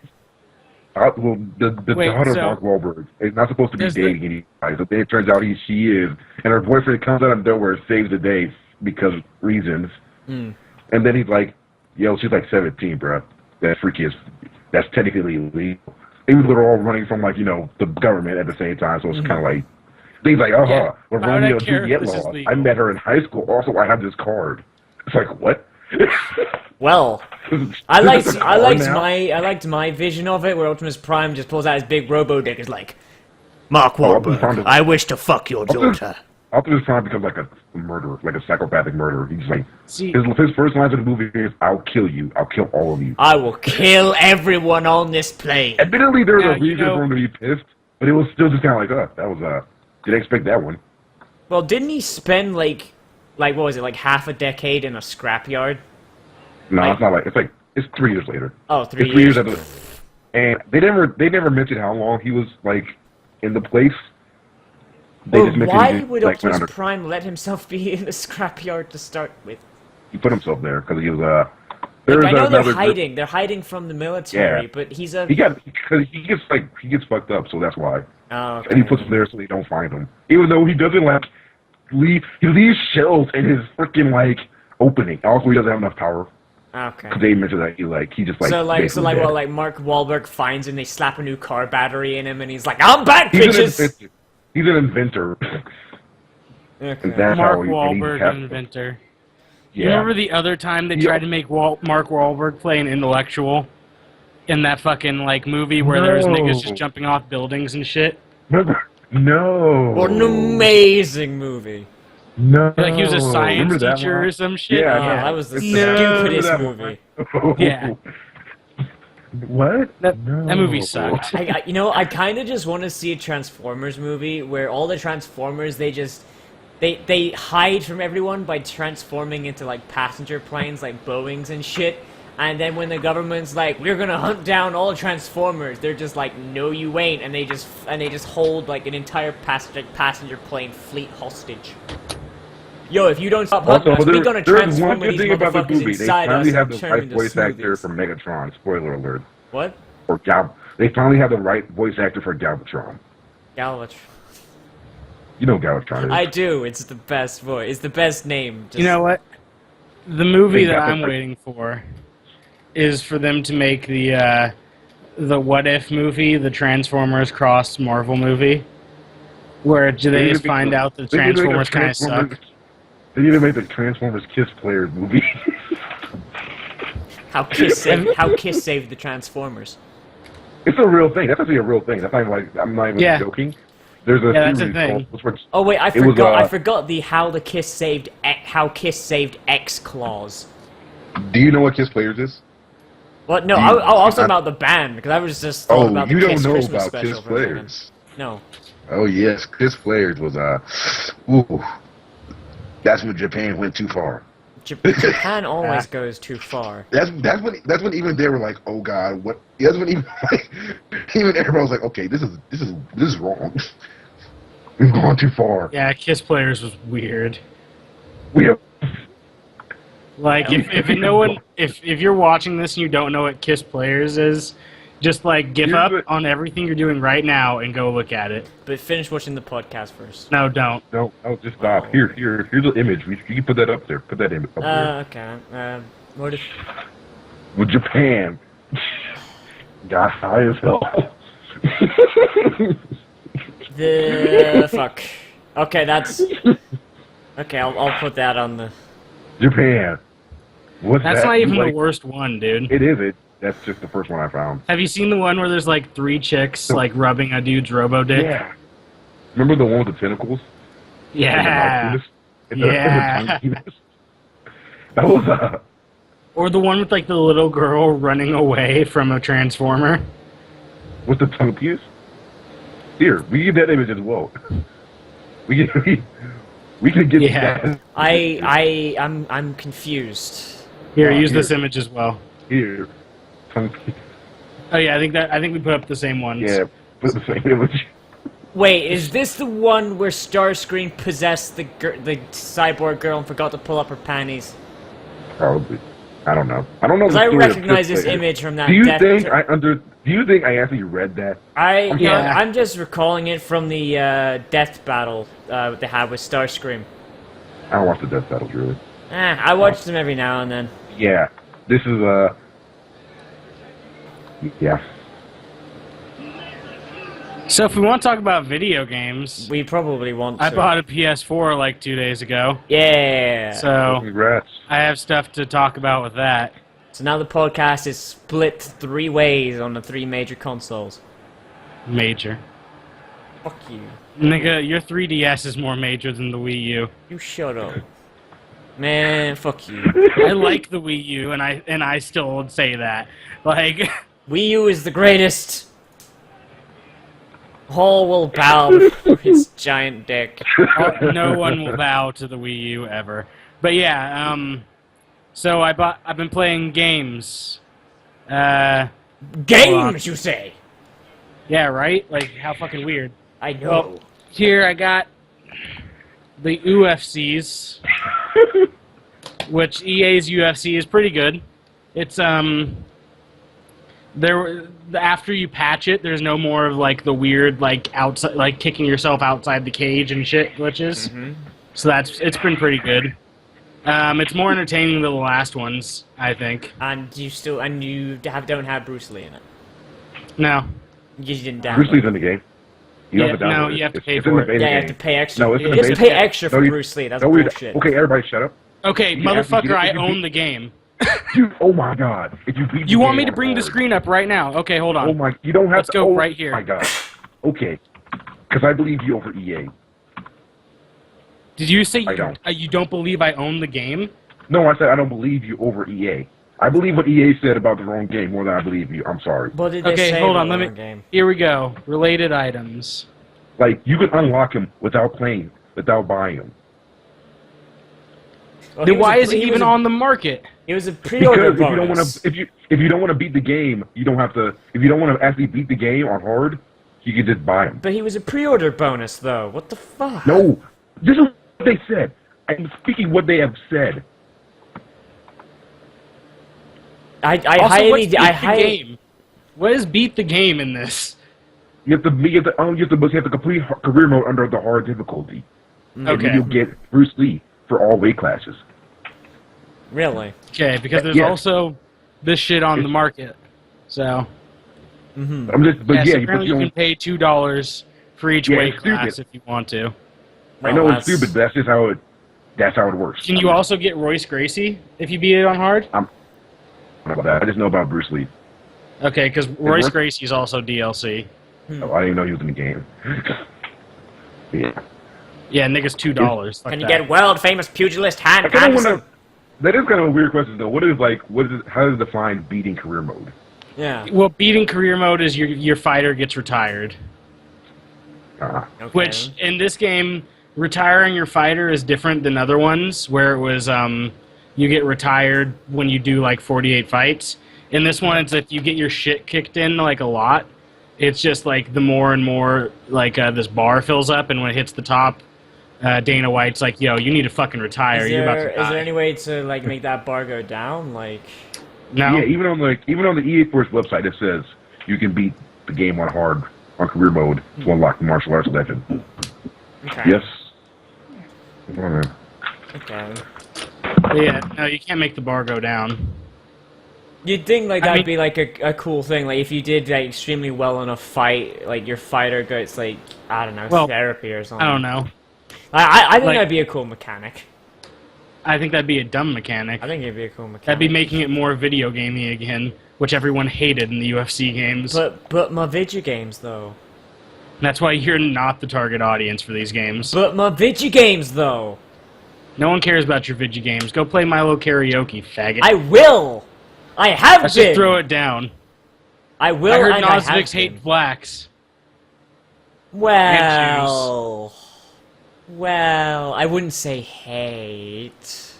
Well, the Wait, daughter so- of Mark Wahlberg is not supposed to be Does the- dating anybody, but then it turns out she is, and her boyfriend comes out of nowhere, saves the day because of reasons, and then he's like, "Yo, she's like 17, bro. That's freaky as. That's technically illegal." Even though they're all running from like the government at the same time, so it's kind of like things like, Yeah. we're Why would I Romeo and care if Juliet this is law. legal? I met her in high school. Also, I have this card. It's like what? Well, I liked my vision of it, where Optimus Prime just pulls out his big robo dick, is like, Mark Wahlberg, I wish to fuck your daughter. Optimus Prime becomes like a murderer, like a psychopathic murderer. He's like, See, his first lines of the movie is, "I'll kill you. I'll kill all of you." I will kill everyone on this plane. Admittedly, there's Now, a reason for him to be pissed, but it was still just kind of like, that was didn't expect that one. Well, didn't he spend like what was it, like half a decade in a scrapyard? No, Like- it's not like it's 3 years later. Oh, It's 3 3 years. years after, and they never mentioned how long he was like in the place. They Well, just mentioned why he, would like, Optimus went under. Prime let himself be in the scrapyard to start with? He put himself there because he was Like, I know they're another group- hiding. They're hiding from the military, Yeah. but he's a. He gets fucked up, so that's why. Oh, okay. And he puts them there so they don't find him. Even though he doesn't like leave, he leaves shells in his freaking like opening. Also, he doesn't have enough power. Okay. Because they mentioned that he just like So basically dead. well, like Mark Wahlberg finds him, they slap a new car battery in him, and he's like, "I'm back, He's an bitches." inventor. He's an inventor. Okay. And that's Mark how he Wahlberg, has- inventor. Yeah. You remember the other time they tried to make Mark Wahlberg play an intellectual in that fucking like movie where there's niggas just jumping off buildings and shit? Remember? No. What an amazing movie! No. Like he was a science Remember that teacher or one? some shit. Yeah, Oh, that was the No. stupidest Remember that movie. one? Yeah. What? That No. movie sucked. I kind of just want to see a Transformers movie where all the Transformers they hide from everyone by transforming into like passenger planes, like Boeings and shit. And then when the government's like, "We're gonna hunt down all Transformers," they're just like, "No, you ain't," and they just hold like an entire passenger plane fleet hostage. Yo, if you don't stop hunting us, we're gonna there's one transform good these thing about the motherfuckers movie. They inside us finally have and the turn right them into voice actor smoothies. for Megatron. Spoiler alert. What? Or They finally have the right voice actor for Galvatron. Galvatron. You know Galvatron is. I do. It's the best voice. It's the best name. Just, You know what? The movie They that got I'm the- waiting for is for them to make the What If movie, the Transformers cross Marvel movie, where they just find out that They need to make a Transformers kind of suck. They need to make the Transformers Kiss Players movie. How Kiss saved the Transformers. It's a real thing. That's actually a real thing. That's not even like I'm not even Yeah. joking. There's a Yeah, that's a series thing. called. Oh wait, I It was, forgot. I forgot the how Kiss saved X clause. Do you know what Kiss Players is? What? No, Do I you- was talking I- about the band because I was just talking about the you don't Kiss know Christmas about special. Kiss for a second. Players. No. Oh yes, Kiss Players was ooh, that's when Japan went too far. Japan always goes too far. That's when even they were like, oh god, what? That's when even like, even everybody was like, okay, this is wrong. We've gone too far. Yeah, Kiss Players was weird. We have. Like if you're watching this and you don't know what Kiss Players is, just like give Here's up the- on everything you're doing right now and go look at it. But finish watching the podcast first. No, don't. No, just stop. Here's the image. You can put that up there. Put that image up there. Okay. What if? With Japan. Got high as hell. The fuck. Okay, that's. Okay, I'll put that on the. Japan. What's That's that? not even You the like- worst one, dude. It is. That's just the first one I found. Have you seen the one where there's like 3 chicks like rubbing a dude's robo dick? Yeah. Remember the one with the tentacles? Yeah. And the Yeah. tiny penis? That was Or the one with like the little girl running away from a transformer. with the tongue piece. Here, we get that image as well. We can get Yeah. that I'm confused. Here, Oh, use here. this image as well. here. Tongue piece. Oh yeah, I think we put up the same ones. Yeah, put the same image. Wait, is this the one where Starscream possessed the cyborg girl and forgot to pull up her panties? Probably. I don't know. I don't know. Because the I story of recognize Kiss this Players. image from that. Do you death think to- Do you think I actually read that? Yeah. I'm just recalling it from the death battle they had with Starscream. I don't watch the death battles really. I watch them every now and then. Yeah, this is yeah. So if we want to talk about video games, We probably want to. I bought a PS4 like 2 days ago. Yeah. So Congrats. I have stuff to talk about with that. So now the podcast is split 3 ways on the 3 major consoles. Major. Fuck you. Nigga, your 3DS is more major than the Wii U. You shut up. Man, fuck you. I like the Wii U, and I still would say that. Like, Wii U is the greatest. Hall will bow before his giant dick. no one will bow to the Wii U ever. But yeah, so I've been playing games. Games, you say? Yeah, right? Like, how fucking weird. I know. Well, here I got the UFCs, which EA's UFC is pretty good. It's after you patch it, there's no more of like the weird like outside like kicking yourself outside the cage and shit glitches. Mhm. So it's been pretty good. It's more entertaining than the last ones, I think. And you don't have Bruce Lee in it. No. You didn't download. Bruce Lee's in the game. You Yeah, have to download no, it. you have to It's- pay it's in for the it. beta Yeah, you have game. to pay extra. No, it's in You the have to beta pay game. extra for No, you- Bruce Lee. That's no, we- bullshit. Okay, everybody shut up. Okay, Yeah, if you motherfucker, get- I if you own beat- the game. Dude, oh my god. If you beat the You want game me to on bring the hard- screen up right now? Okay, hold on. Oh my, you don't have Let's to. go oh right here. my god. Okay. Because I believe you over EA. Did you say I don't. you don't believe I own the game? No, I said I don't believe you over EA. I believe what EA said about the wrong game more than I believe you. I'm sorry. What did they Okay, say hold about on. Let the me. game? Here we go. Related items. Like, you can unlock him without playing, without buying him. Well, he Then was why a- is it he even was a- on the market? It was a pre-order Because if you don't want bonus. to, if you don't want to beat the game, you don't have to. If you don't want to actually beat the game on hard, you can just buy him. But he was a pre-order bonus, though. What the fuck? No, this is what they said. I'm speaking what they have said. I Also, what's highly, beat I the highly. game? What is beat the game in this? You have to complete career mode under the hard difficulty. And Okay. then you'll get Bruce Lee for all weight classes. Really? Okay, because there's Yeah. also this shit on the market. So Mm-hmm. I'm just, but yeah, yeah, so you put apparently your you own, can pay $2 for each Yeah, weight it's class stupid. if you want to. I know it's stupid, but that's how it works. Can you also get Royce Gracie if you beat it on hard? I don't know about that. I just know about Bruce Lee. Okay, because Royce works. Gracie is also DLC. Oh, I didn't know he was in the game. Yeah. Yeah, nigga's $2. Fuck Can you that. get world famous pugilist Han I kind of Anderson? want to. That is kind of a weird question, though. What is how does it define beating career mode? Yeah. Well, beating career mode is your fighter gets retired. Uh, Okay. Which in this game, retiring your fighter is different than other ones, where it was you get retired when you do like 48 fights. In this one, it's if you get your shit kicked in like a lot. It's just like the more and more like this bar fills up, and when it hits the top, Dana White's like, "Yo, you need to fucking retire. You're about to die." Is there any way to like make that bar go down? Like, No. Yeah, even on the EA Sports website, it says you can beat the game on hard on career mode to unlock the martial arts legend. okay. Yes. Okay. But yeah, no, you can't make the bar go down. You'd think like I that'd mean- be like a cool thing. Like if you did like extremely well in a fight, like your fighter gets like I don't know Well, therapy or something. I don't know. I think Like- that'd be a cool mechanic. I think that'd be a dumb mechanic. I think it'd be a cool mechanic. That'd be making it more video gamey again, which everyone hated in the UFC games. But my video games though. That's why you're not the target audience for these games. But my video games though. No one cares about your video games. Go play Milo Karaoke, faggot. I will. I have Let's been. just throw it down. I will. I heard and I have Nozzivix been. hate blacks. Well, I wouldn't say hate.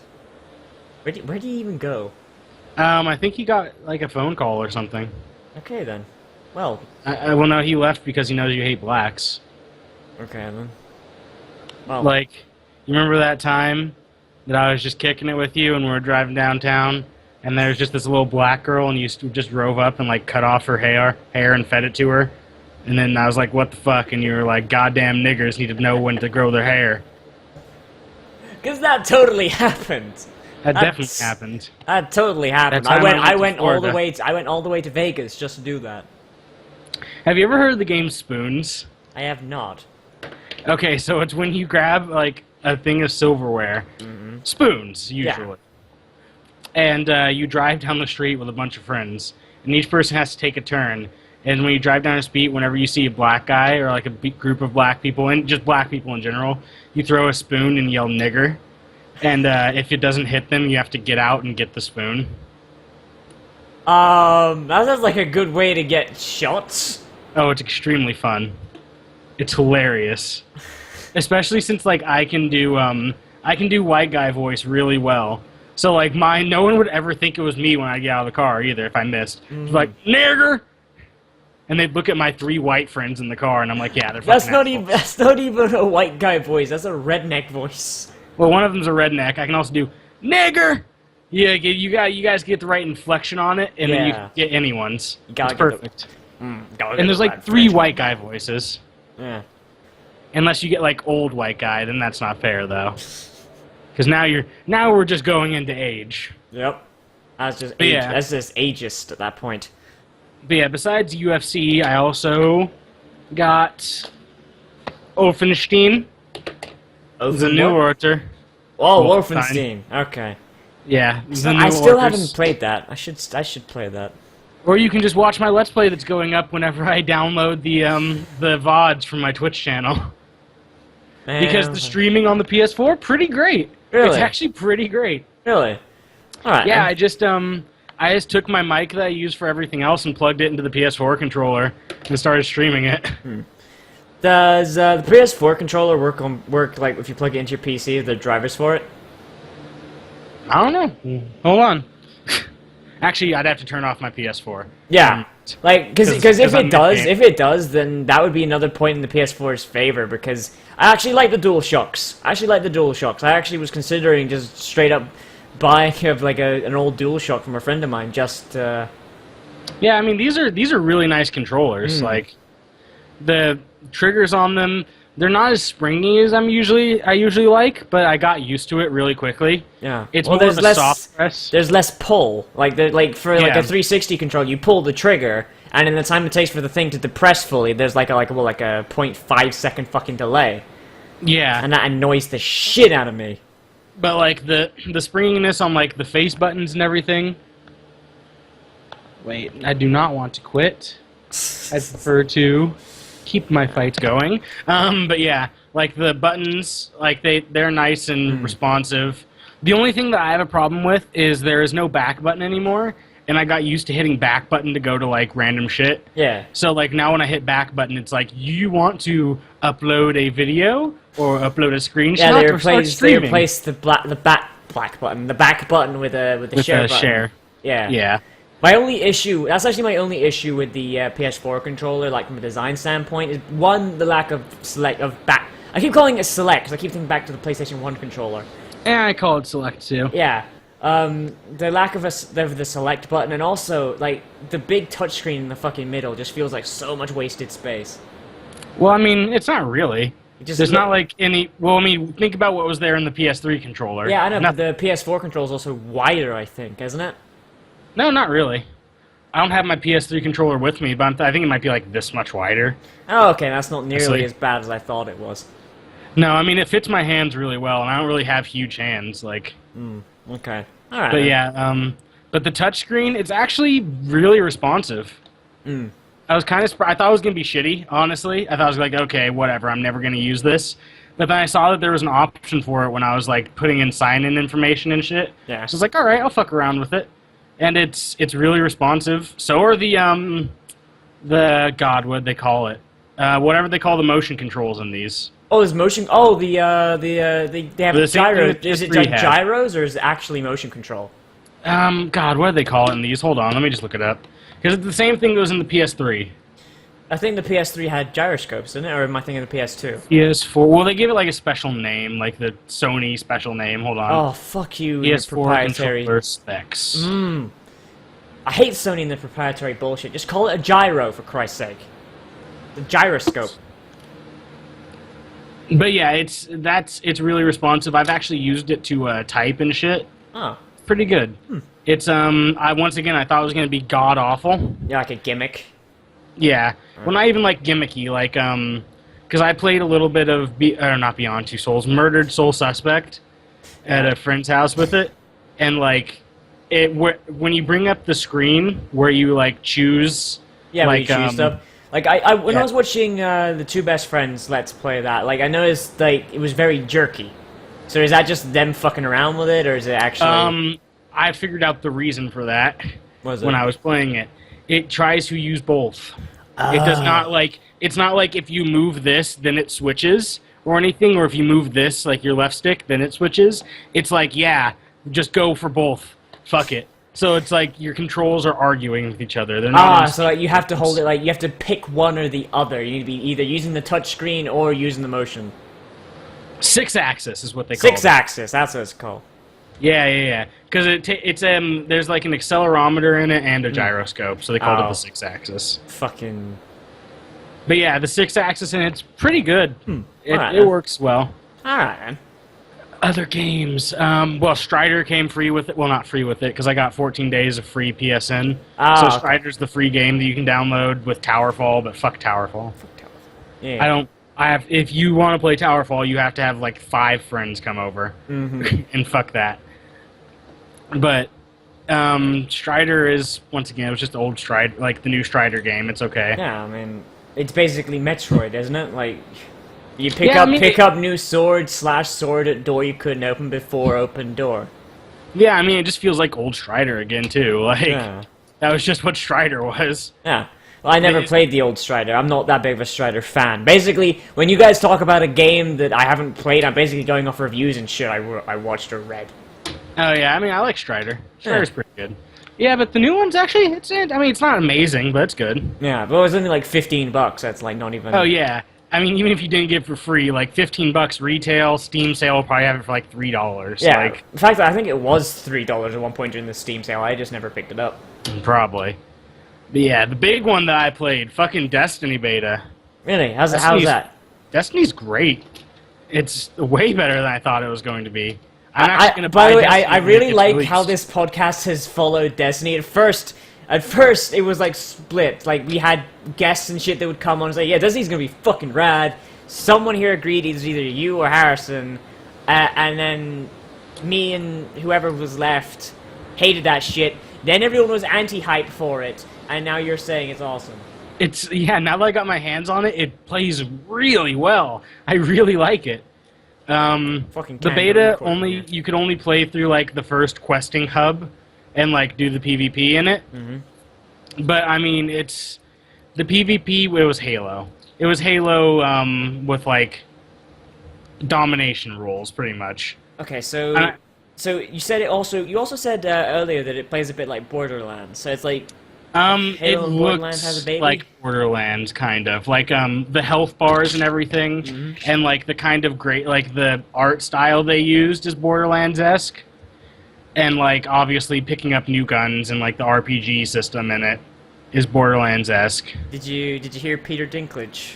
Where do you even go? I think he got like a phone call or something. Okay then. Well, Well, no, he left because he knows you hate blacks. okay then. Well, Like, you remember that time that I was just kicking it with you and we were driving downtown, and there was just this little black girl, and you just drove up and like cut off her hair and fed it to her, and then I was like, "What the fuck?" And you were like, "Goddamn niggers need to know when to grow their hair." because that totally happened. That That's- definitely happened. That totally happened. That time I I went went to all the Florida. way. I went all the way to Vegas just to do that. Have you ever heard of the game Spoons? I have not. Okay, so it's when you grab like a thing of silverware, spoons usually, and you drive down the street with a bunch of friends, and each person has to take a turn. And when you drive down the street, whenever you see a black guy or like a big group of black people, and just black people in general, you throw a spoon and yell "nigger," and if it doesn't hit them, you have to get out and get the spoon. That sounds like a good way to get shots. Oh, it's extremely fun. It's hilarious, especially since like I can do white guy voice really well. So like no one would ever think it was me when I get out of the car either if I missed. It's like nigger, and they'd look at my 3 white friends in the car, and I'm like, yeah, they're. That's fucking not even a white guy voice. That's a redneck voice. Well, one of them's a redneck. I can also do nigger. Yeah, you guys get the right inflection on it, and then you can get anyone's. It's perfect. And there's like 3 white guy voices. Yeah. Unless you get like old white guy, then that's not fair though. Because now we're just going into age. Yep. That's just ageist at that point. But yeah, besides UFC, I also got Wolfenstein. The new order. Oh, Wolfenstein. Okay. Yeah. I still haven't played that. I should play that. Or you can just watch my Let's Play that's going up whenever I download the VODs from my Twitch channel. Because the streaming on the PS4, pretty great. Really? It's actually pretty great. Really? Alright. Yeah, I just took my mic that I use for everything else and plugged it into the PS4 controller and started streaming it. Does the PS4 controller work like if you plug it into your PC, the drivers for it? I don't know. Hold on. Actually, I'd have to turn off my PS4. Yeah, like because if it does, then that would be another point in the PS4's favor. Because I actually like the DualShocks. I actually was considering just straight up buying like an old DualShock from a friend of mine. Yeah, I mean these are really nice controllers. Like the triggers on them, they're not as springy as I usually like, but I got used to it really quickly. Yeah, it's more of a soft press. There's less pull. Like for a 360 control, you pull the trigger, and in the time it takes for the thing to depress fully, there's like a 0.5 second fucking delay. Yeah, and that annoys the shit out of me. But like the springiness on like the face buttons and everything. Wait, I do not want to quit. I prefer to keep my fights going. But yeah, like the buttons, like they're nice and responsive. The only thing that I have a problem with is there is no back button anymore, and I got used to hitting back button to go to like random shit. Yeah. So like now when I hit back button, it's like you want to upload a video or upload a screenshot. Yeah, they replaced the back button with the share button. Share. Yeah. Yeah. That's actually my only issue with the PS4 controller, like from a design standpoint, is one, the lack of back. I keep calling it select because I keep thinking back to the PlayStation 1 controller. Yeah, I call it select too. Yeah. The lack of the select button, and also like the big touchscreen in the fucking middle just feels like so much wasted space. Well, I mean, it's not really. There's not like any. Well, I mean, think about what was there in the PS3 controller. Yeah, I know, but the PS4 controller is also wider, I think, isn't it? No, not really. I don't have my PS3 controller with me, but I think it might be like this much wider. Oh, okay, that's not nearly as bad as I thought it was. No, I mean, it fits my hands really well, and I don't really have huge hands, like... Okay. Alright. But yeah, but the touchscreen, it's actually really responsive. I was kind of I thought it was going to be shitty, honestly. I thought I was like, okay, whatever, I'm never going to use this. But then I saw that there was an option for it when I was like putting in sign-in information and shit. Yeah. So I was like, alright, I'll fuck around with it. And it's really responsive. So are the what'd they call it? Whatever they call the motion controls in these. Oh, there's motion. Oh, they have gyro. Is it like gyros or is it actually motion control? God, what do they call it in these? Hold on, let me just look it up. Because the same thing goes in the PS3. I think the PS3 had gyroscopes, didn't it? Or am I thinking of the PS2? PS4. Well, they give it like a special name, like the Sony special name. Hold on. Oh, fuck you. PS4 controller specs. I hate Sony and the proprietary bullshit. Just call it a gyro, for Christ's sake. The gyroscope. But yeah, it's really responsive. I've actually used it to type and shit. Oh. Pretty good. It's once again I thought it was gonna be god awful. Yeah, like a gimmick. Yeah. Well, not even like gimmicky, like because I played a little bit of not Beyond Two Souls, Murdered Soul Suspect at a friend's house with it, and like when you bring up the screen where you like choose, Yeah, like when you choose stuff. Like when I was watching the Two Best Friends Let's Play that, like I noticed like it was very jerky. So is that just them fucking around with it, or is it actually? I figured out the reason for that Was when it? I was playing it. It tries to use both. It does not like. It's not like if you move this, then it switches or anything, or if you move this, like your left stick, then it switches. It's like, yeah, just go for both. Fuck it. So it's like your controls are arguing with each other. They're not. So like you have to hold it, like you have to pick one or the other. You need to be either using the touch screen or using the motion. 6-axis is what they call it. 6-axis, that's what it's called. Yeah. Because it's there's like an accelerometer in it and a gyroscope, so they called it the 6-axis. Fucking. But yeah, the 6-axis and it's pretty good. Alright, It works well. Alright, man. Other games, well, Strider came free with it. Well, not free with it because I got 14 days of free PSN. So okay. Strider's the free game that you can download with Towerfall, but fuck Towerfall. Yeah. If you want to play Towerfall, you have to have like 5 friends come over, and fuck that. But Strider is, once again, it was just old Strider, like the new Strider game. It's okay. Yeah, I mean, it's basically Metroid, isn't it? Like, you pick up new sword at door you couldn't open before open door. Yeah, I mean, it just feels like old Strider again too. Like that was just what Strider was. Yeah. Well, I never played the old Strider. I'm not that big of a Strider fan. Basically, when you guys talk about a game that I haven't played, I'm basically going off reviews and shit I watched or read. Oh yeah, I mean, I like Strider. Strider's pretty good. Yeah, but the new one's actually, it's not amazing, but it's good. Yeah, but it was only like $15. That's like not even... Oh yeah. I mean, even if you didn't get it for free, like $15 retail, Steam sale will probably have it for like $3. Yeah, like, in fact, I think it was $3 at one point during the Steam sale. I just never picked it up. Probably. But yeah, the big one that I played, fucking Destiny beta. Really? How's that? Destiny's great. It's way better than I thought it was going to be. I'm actually going to by buy the way, Destiny I when it really gets like released. how this podcast has followed Destiny. At first, it was like split. Like we had guests and shit that would come on and say, "Yeah, Destiny's gonna be fucking rad." Someone here agreed it was either you or Harrison, and then me and whoever was left hated that shit. Then everyone was anti-hype for it, and now you're saying it's awesome. Now that I got my hands on it, it plays really well. I really like it. The beta you could only play through like the first questing hub and like do the PvP in it. But I mean, the PvP. It was Halo. It was Halo with like domination rules, pretty much. Okay, so you said it also. You also said earlier that it plays a bit like Borderlands. So it's like It Borderlands has a looks baby? like Borderlands, kind of like the health bars and everything, and like the kind of great like the art style they used is Borderlands-esque, and like obviously picking up new guns and like the RPG system in it is Borderlands-esque. Did you hear Peter Dinklage?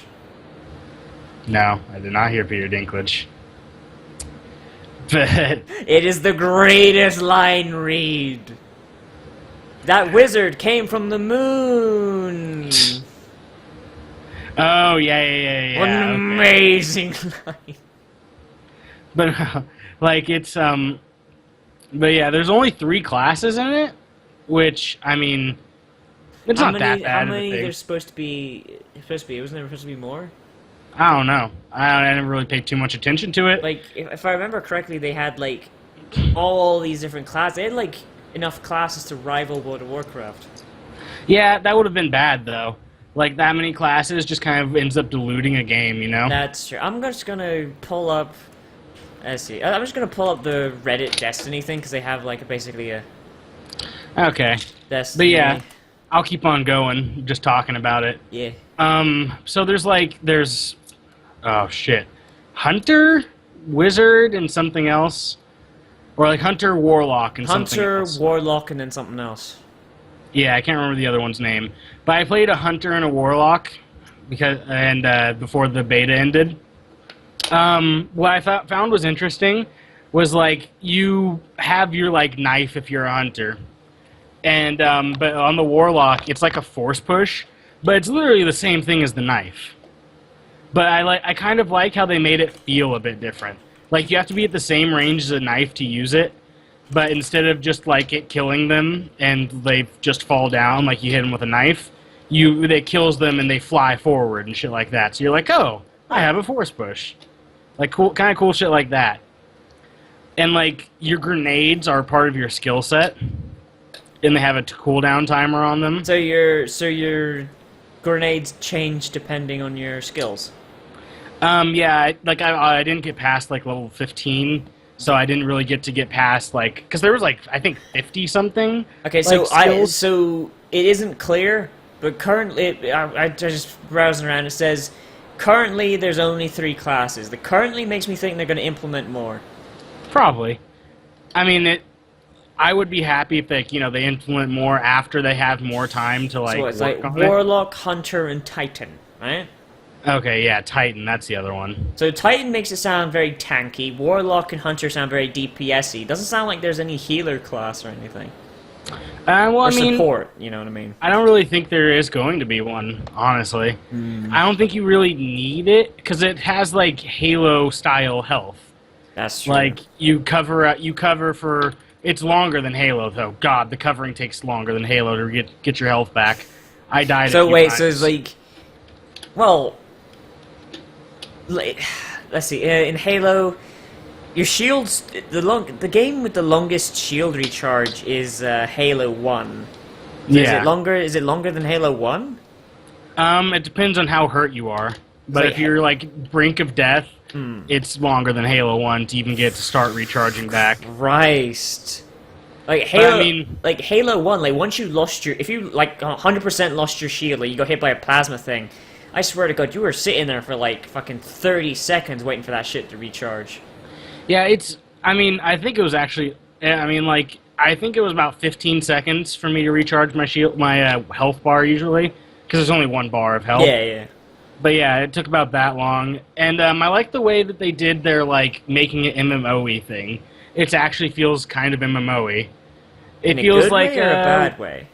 No, I did not hear Peter Dinklage. But It is the greatest line read. That wizard came from the moon. oh yeah. What an amazing line. But like it's but yeah, there's only 3 classes in it, which I mean, it's not that bad. How of a many thing. there's supposed to be? Wasn't there supposed to be more? I don't know. I never really paid too much attention to it. Like, if I remember correctly, they had like all these different classes. They had like enough classes to rival World of Warcraft. Yeah, that would have been bad though. Like that many classes just kind of ends up diluting a game, you know? That's true. I'm just gonna pull up. Let's see. I'm just gonna pull up the Reddit Destiny thing because they have like basically a Okay. Destiny. But yeah, I'll keep on going, just talking about it. Yeah. So there's oh shit, Hunter, Wizard, and something else, or like Hunter, Warlock, and something else. Hunter, Warlock, and then something else. Yeah, I can't remember the other one's name, but I played a Hunter and a Warlock before the beta ended. What I found was interesting was like you have your like knife if you're a Hunter, and but on the Warlock it's like a force push. but it's literally the same thing as the knife. But I kind of like how they made it feel a bit different. Like, you have to be at the same range as a knife to use it, but instead of just, like, it killing them and they just fall down, like you hit them with a knife, it kills them and they fly forward and shit like that. So you're like, oh, I have a force push. Like, kind of cool shit like that. And, like, your grenades are part of your skill set, and they have a cooldown timer on them. So your grenades change depending on your skills. Yeah, I didn't get past, like, level 15, so I didn't really get past, like, because there was, like, I think 50-something. Okay, like, so it isn't clear, but currently, I just browsing around, it says, currently there's only 3 classes. The currently makes me think they're going to implement more. Probably. I mean, I would be happy if they implement more after they have more time to, like, So it's work like on it. Warlock, Hunter, and Titan, right? Okay, yeah, Titan, that's the other one. So Titan makes it sound very tanky. Warlock and Hunter sound very DPS-y. Doesn't sound like there's any healer class or anything. Well, Or I mean, support, you know what I mean? I don't really think there is going to be one, honestly. I don't think you really need it, because it has, like, Halo-style health. That's true. Like, you cover for... It's longer than Halo, though. God, the covering takes longer than Halo to get your health back. I died So a few wait, times. so it's like... Well... Let's see, in Halo... Your shields... The game with the longest shield recharge is Halo 1. Yeah. Is it longer than Halo 1? It depends on how hurt you are. But Like- if you're, like, brink of death, it's longer than Halo 1 to even get to start recharging back. Christ. Like But, Halo, I mean- like Halo 1, like once you lost if you like 100% lost your shield, like you got hit by a plasma thing, I swear to God, you were sitting there for like fucking 30 seconds waiting for that shit to recharge. Yeah, I think it was actually, I think it was about 15 seconds for me to recharge my health bar usually, because there's only one bar of health. Yeah. But yeah, it took about that long. And I like the way that they did their, like, making it MMO-y thing. It actually feels kind of MMO-y. It In a feels good like way or a bad way?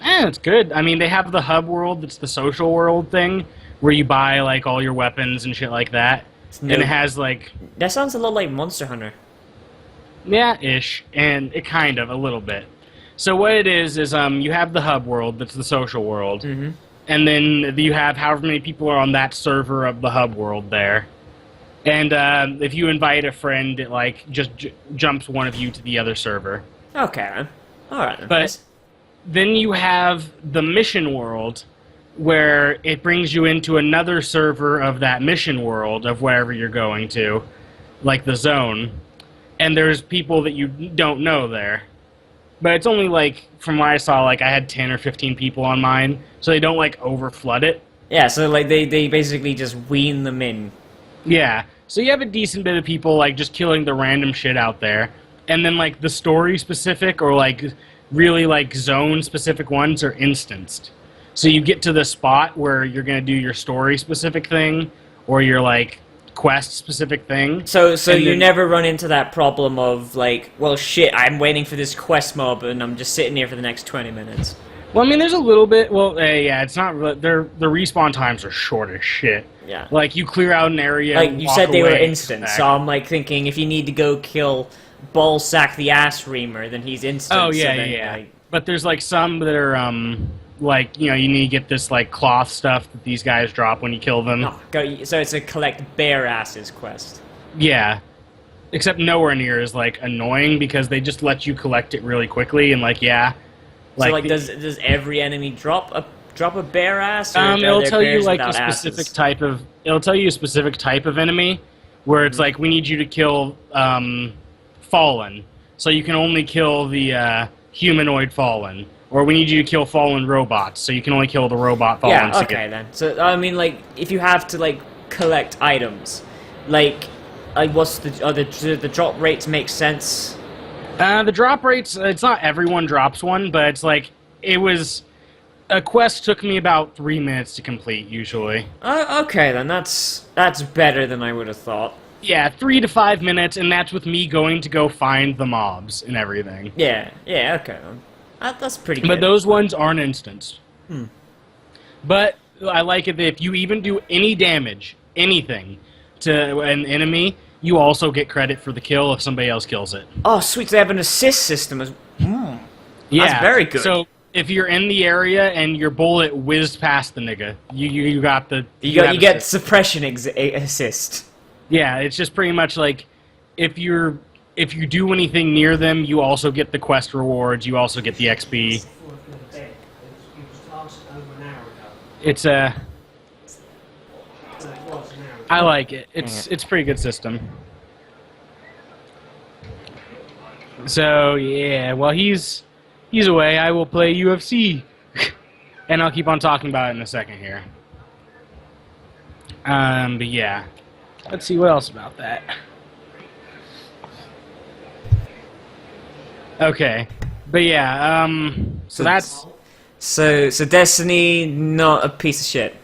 it's good. I mean, they have the hub world that's the social world thing, where you buy, like, all your weapons and shit like that. No- And it has, like... That sounds a lot like Monster Hunter. Yeah, ish, and it kind of, a little bit. So what it is you have the hub world, that's the social world, and then you have however many people are on that server of the hub world there. And if you invite a friend, it, like, just jumps one of you to the other server. Okay, man. Alright then. But then you have the mission world, where it brings you into another server of that mission world of wherever you're going to, like the zone. And there's people that you don't know there. But it's only, like, from what I saw, like, I had 10 or 15 people on mine, so they don't, like, overflood it. Yeah, so like they basically just wean them in. Yeah, so you have a decent bit of people, like, just killing the random shit out there. And then, like, the story-specific or, like, really, like, zone-specific ones are instanced. So you get to the spot where you're going to do your story-specific thing or your, like, quest-specific thing. So And you then- never run into that problem of like, well shit, I'm waiting for this quest mob and I'm just sitting here for the next 20 minutes. Well, I mean, there's a little bit. Well, yeah, it's not really. The respawn times are short as shit. Yeah. Like, you clear out an area. Like and you walk said they were away, instant, back. so I'm like thinking if you need to go kill Ballsack the Ass Reamer, then he's instant. Oh so yeah, then, yeah. like- But there's like some that are like, you know, you need to get this like cloth stuff that these guys drop when you kill them. Oh, so it's a collect bear asses quest. Yeah. Except nowhere near as like annoying because they just let you collect it really quickly and like yeah. So like does every enemy drop a bear ass? Or are It'll there tell you bears like a without specific asses? type of. It'll tell you a specific type of enemy, where it's like we need you to kill fallen, so you can only kill the humanoid fallen, or we need you to kill fallen robots, so you can only kill the robot fallen. Yeah, okay then. So I mean, like, if you have to like collect items, like what's the drop rates make sense? The drop rates, it's not everyone drops one, but it's like, a quest took me about 3 minutes to complete, usually. Okay then, that's better than I would have thought. Yeah, 3 to 5 minutes, and that's with me going to go find the mobs and everything. Yeah, okay then. That's pretty good. But those ones aren't instanced. But I like it that if you even do any damage, anything, to an enemy, you also get credit for the kill if somebody else kills it. Oh, sweet. They have an assist system. Yeah, That's very good. So if you're in the area and your bullet whizzed past the nigga, you got the You get suppression assist. Yeah, it's just pretty much like if you do anything near them, you also get the quest rewards. You also get the XP. It's I like it. It's a pretty good system. So yeah, while he's away, I will play UFC, and I'll keep on talking about it in a second here. But yeah, let's see what else about that. Okay, but yeah, so that's So Destiny, not a piece of shit.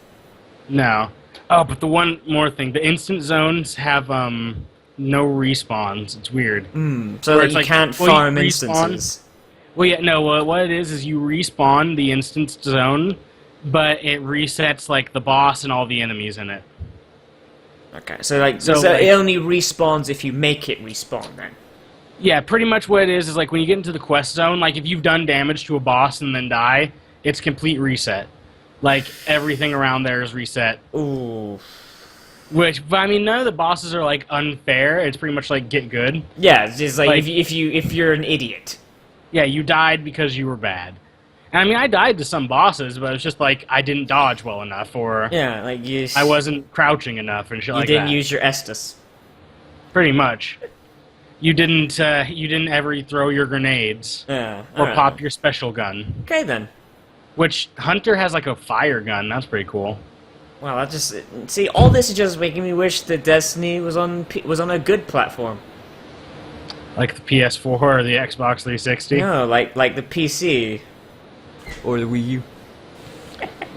no. Oh, but the one more thing, the instant zones have no respawns. It's weird. So Where that it's you like, can't well, you farm respawn. instances. Well, yeah, no. What it is you respawn the instance zone, but it resets like the boss and all the enemies in it. Okay, so like So, it only respawns if you make it respawn then. Yeah, pretty much what it is like when you get into the quest zone, like if you've done damage to a boss and then die, it's complete reset. Like everything around there is reset. Ooh. Which, but I mean, none of the bosses are like unfair. It's pretty much like get good. Yeah, it's just like, Like- if you're an idiot. Yeah, you died because you were bad. And I mean, I died to some bosses, but it's just like I didn't dodge well enough, or Yeah, like I wasn't crouching enough and shit you like didn't that. use your Estus. Pretty much. You didn't ever throw your grenades Yeah. or alright. pop your special gun. Okay then. Which Hunter has like a fire gun. That's pretty cool. Well, I just see all this is just making me wish that Destiny was on a good platform. Like the PS4 or the Xbox 360. No, like the PC or the Wii U.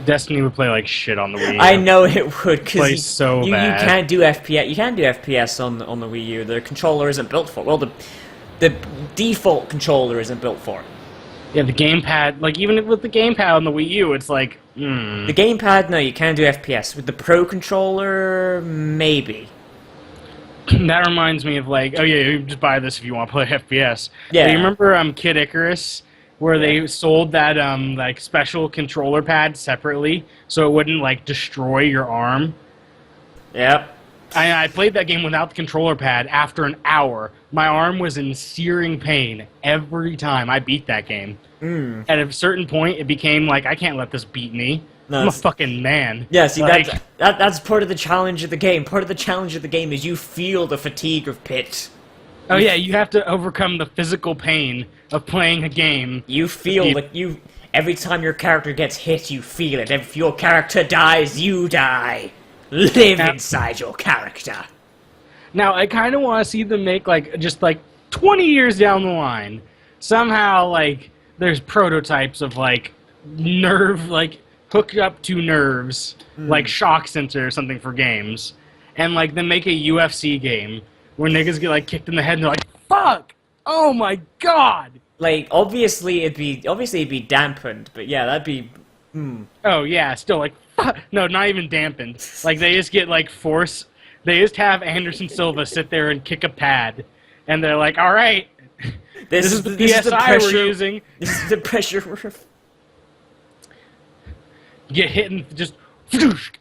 Destiny would play like shit on the Wii U. I know it would Plays because so you bad. can't do FPS. You can't do FPS on the Wii U. The controller isn't built for it. Well, the default controller isn't built for it. Yeah, the gamepad, like even with the gamepad on the Wii U, it's like, The gamepad, no, you can't do FPS. With the Pro controller, maybe. That reminds me of like, oh yeah, you just buy this if you want to play FPS. Yeah. Do you remember Kid Icarus, where they sold that like special controller pad separately so it wouldn't like destroy your arm? Yep. I played that game without the controller pad. After an hour, my arm was in searing pain every time I beat that game. At a certain point, it became like, I can't let this beat me. No, I'm a it's- fucking man. Yeah, see, Like, that's part of the challenge of the game. Part of the challenge of the game is you feel the fatigue of pit. oh yeah, you have to overcome the physical pain of playing a game. You feel You- like you... Every time your character gets hit, you feel it. If your character dies, you die. Live Now- inside your character. Now, I kind of want to see them make, like, just, like, 20 years down the line, somehow, like, there's prototypes of, like, hooked up to nerves, like shock sensor or something for games, and, like, then make a UFC game where niggas get, like, kicked in the head and they're like, fuck! Oh my god! Like, obviously it'd be dampened, but yeah, that'd be... Oh, yeah, still, like, fuck! No, not even dampened. Like, they just get, like, they just have Anderson Silva sit there and kick a pad, and they're like, alright, this is the PSI we're using. This is the pressure we're... Get hit and just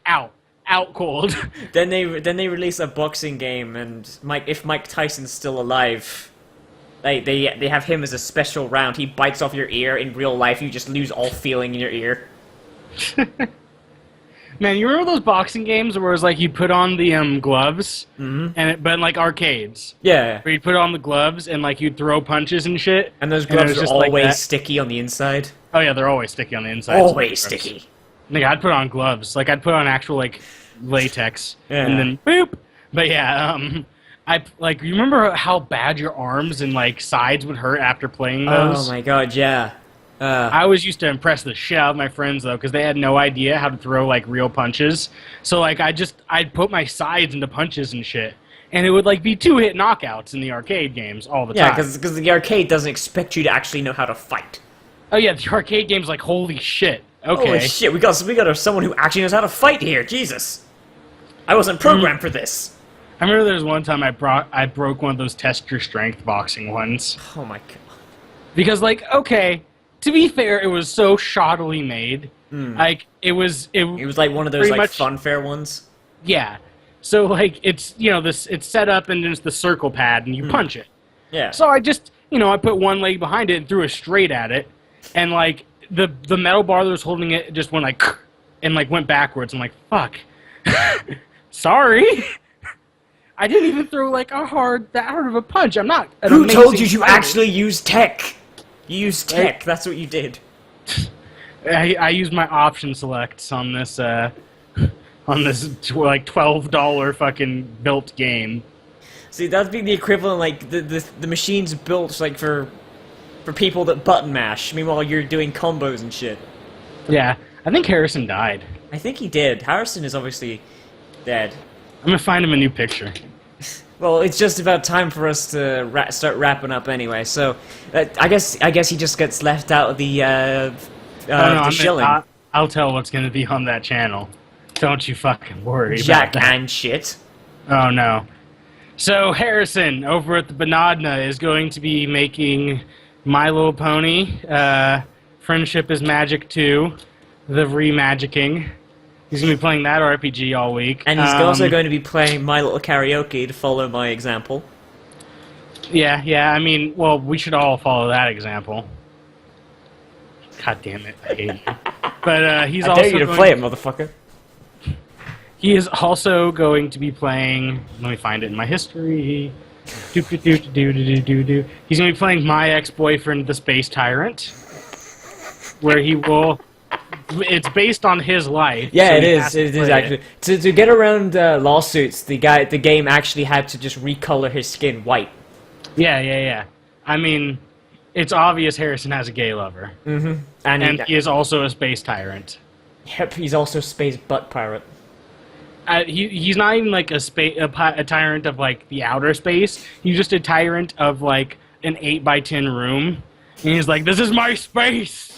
out cold. Then they release a boxing game, and if Mike Tyson's still alive, they have him as a special round. He bites off your ear. In real life, you just lose all feeling in your ear. Man, you remember those boxing games where it was like you put on the gloves, but in like arcades, Yeah, where you put on the gloves and like you'd throw punches and shit. and those it gloves was are just like always that. sticky on the inside. Oh yeah, they're always sticky on the inside. It's Always gross. sticky. Nigga, I'd put on gloves. Like I'd put on actual like latex, Yeah. and then boop. But yeah, I like. You remember how bad your arms and like sides would hurt after playing those? Oh my god, yeah. I always used to impress the shit out of my friends though, because they had no idea how to throw like real punches. So like I'd put my sides into punches and shit, and it would like be 2-hit knockouts in the arcade games all the Yeah, time. because the arcade doesn't expect you to actually know how to fight. Oh yeah, the arcade games like holy shit. Okay. Holy shit, we got someone who actually knows how to fight here. Jesus. I wasn't programmed for this. I remember there was one time I broke one of those test your strength boxing ones. Oh my god. Because, like, okay, to be fair, it was so shoddily made. Like, it was like one of those, pretty like, much, funfair ones. Yeah. So, like, it's, it's set up and it's the circle pad and you punch it. Yeah. So I just, I put one leg behind it and threw it straight at it. And, like, the metal bar that was holding it just went, like, and, like, went backwards. I'm like, fuck. Sorry. I didn't even throw, like, that hard of a punch. I'm not an Who told you amazing you fighter. actually used tech? You used tech. That's what you did. I used my option selects on this like $12 fucking built game. See, that'd be the equivalent, like, the machine's built, like, for people that button mash. Meanwhile, you're doing combos and shit. Yeah, I think Harrison died. I think he did. Harrison is obviously dead. I'm gonna find him a new picture. Well, it's just about time for us to start wrapping up anyway. So, I guess he just gets left out of the shilling. I'll tell what's gonna be on that channel. Don't you fucking worry Jack about that. and shit. Oh no. So Harrison over at the Banadna is going to be making My Little Pony, Friendship is Magic 2, the Remagicking. He's going to be playing that RPG all week. And he's also going to be playing My Little Karaoke to follow my example. Yeah, I mean, well, we should all follow that example. God damn it, I hate you. But he's I also dare you to play it, motherfucker. He is also going to be playing... Let me find it in my history. He's going to be playing My Ex-Boyfriend, the Space Tyrant, where he will... It's based on his life. Yeah, so it he is. has to It is play actually to get around lawsuits. The game actually had to just recolor his skin white. Yeah. I mean, it's obvious Harrison has a gay lover, and he is also a space tyrant. Yep, he's also space butt pirate. He's not even like a tyrant of like the outer space. He's just a tyrant of like an 8x10 room, and he's like, "This is my space."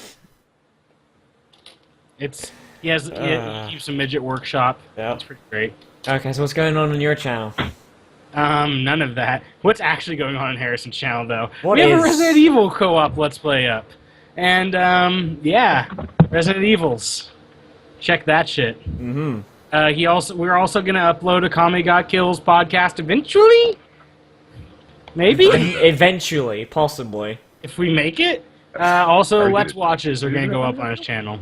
He keeps a midget workshop. Yeah. That's pretty great. Okay, so what's going on your channel? None of that. What's actually going on Harrison's channel, though? What we have a is- Resident Evil co-op Let's Play up. And, yeah, Resident Evils. Check that shit. Mm-hmm. We're also gonna upload a Kame Got Kills podcast eventually? Maybe? Eventually, possibly. If we make it. Also, Let's Watches are gonna go up on his channel.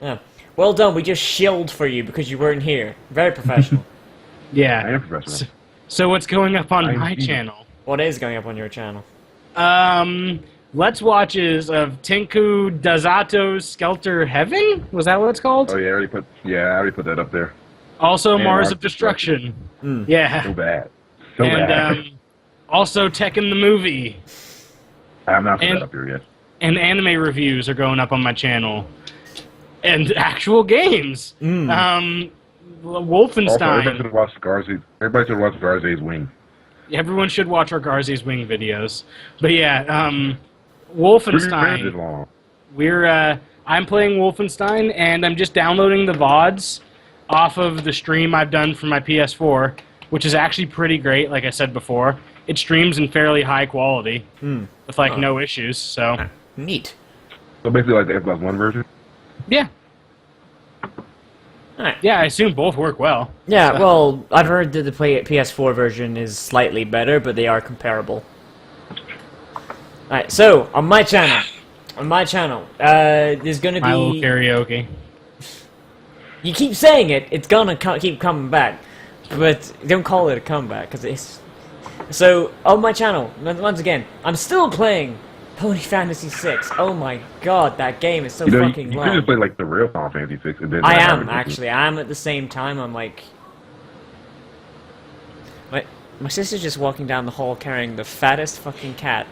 Yeah. Well done, we just shilled for you because you weren't here. Very professional. Yeah. I am professional. So what's going up on I'm my evil. channel? What is going up on your channel? Let's Watches of Tinku Dazato's Skelter Heaven? Was that what it's called? Oh yeah, I already put that up there. Also And Mars Mars of Destruction. Yeah. So bad. So And bad. also Tekken the Movie. I'm not put and- that up here yet. And anime reviews are going up on my channel. And actual games. Also, Wolfenstein. everybody should watch Garze's Wing. Everyone should watch our Garze's Wing videos. But yeah, 3 Wolfenstein. minutes long. I'm playing Wolfenstein, and I'm just downloading the VODs off of the stream I've done for my PS4, which is actually pretty great, like I said before. It streams in fairly high quality, with, like, no issues, so... Neat. So basically like the Xbox One version. Yeah. Alright. Yeah, I assume both work well. Yeah, So- well, I've heard that the PS4 version is slightly better, but they are comparable. Alright, so, on my channel, there's gonna My little be... karaoke. You keep saying it, it's gonna keep coming back. But don't call it a comeback, because it's... So, on my channel, once again, I'm still playing Pony Fantasy VI. Oh my god, that game is so You know, fucking you could long. just play like the real Final Fantasy 6 and then I have am, it. actually. I am at the same time. I'm like... My sister's just walking down the hall carrying the fattest fucking cat.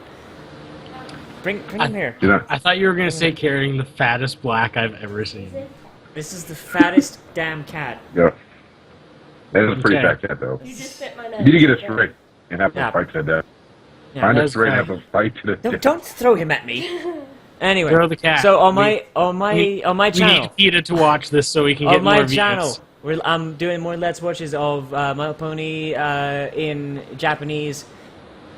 Bring him here. You know, I thought you were going to say carrying the fattest black I've ever seen. This is the fattest damn cat. yeah. That is a pretty Okay. fat cat though. You just fit my nose. You need to get a straight and have Yeah. a fight to that. Yeah, Find a that's straight and fine. have a fight to the don't throw him at me. Anyway, Throw the cat. so on my We channel, need PETA to watch this so we can get on my more views. channel, I'm doing more Let's Watches of My Little Pony in Japanese.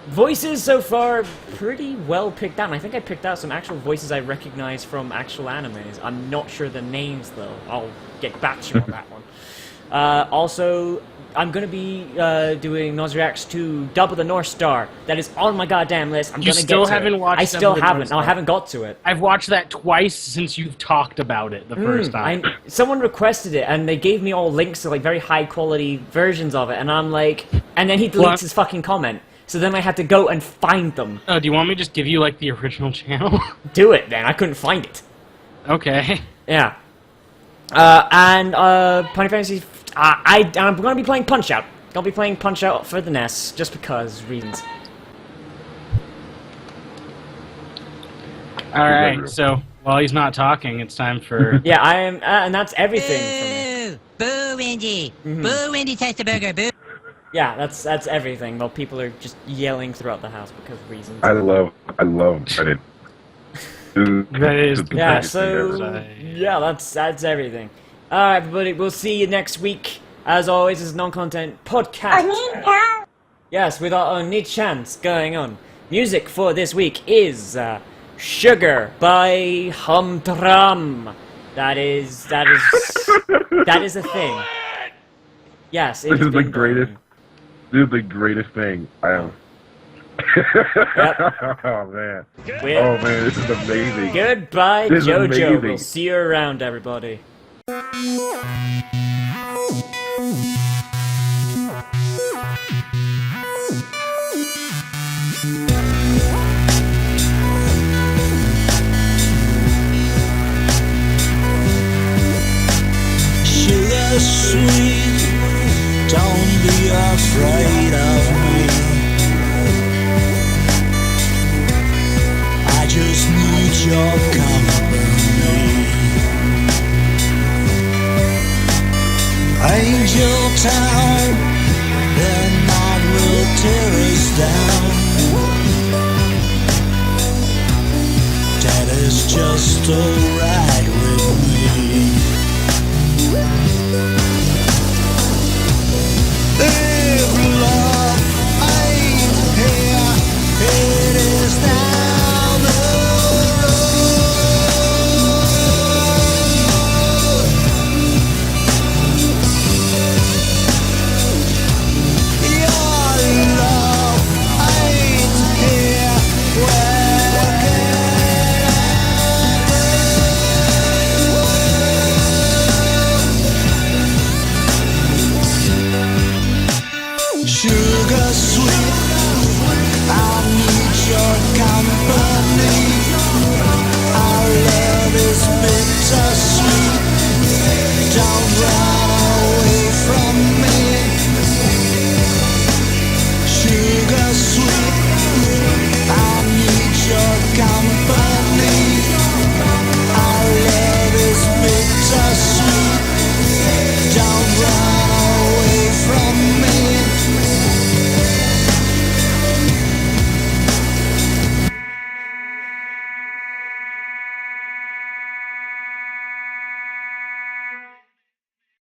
Voices so far pretty well picked out. And I think I picked out some actual voices I recognize from actual animes. I'm not sure the names though. I'll get back to you on that one. Also, I'm gonna be doing Nozzivix 2 Double the North Star. That is on my goddamn list. I'm You gonna still get to haven't it. watched I Double still the North haven't. No, I Star? haven't got to it. I've watched that twice since you've talked about it the first time. Someone requested it, and they gave me all links to like very high quality versions of it, and I'm like, and then he deletes What? his fucking comment. So then I had to go and find them. Oh, do you want me to just give you like the original channel? Do it then. I couldn't find it. Okay. Yeah. And Pony Fantasy. I'm gonna be playing Punch Out. Gonna be playing Punch Out for the NES, just because reasons. All right. So while he's not talking, it's time for. Yeah, I am, and that's everything for me. Boo! Boo, Wendy! Boo, Wendy Testaburger! Boo! Yeah, that's everything. Well, people are just yelling throughout the house because of reasons. I love Reddit. That is the Yeah, best thing ever. so yeah, that's everything. Alright, everybody, we'll see you next week. As always, this is non-content podcast. Yes, with our only chance going on. Music for this week is Sugar by Humdrum. That is a thing. Yes, it This has is the been greatest. going. This is the greatest thing I am. Yep. Oh man. With- Oh man, this is amazing. Goodbye, This is Jojo. amazing. We'll see you around, everybody. Sugar sweet, don't be afraid of me. I just need your company. Angel Town, their night will tear us down. That is just a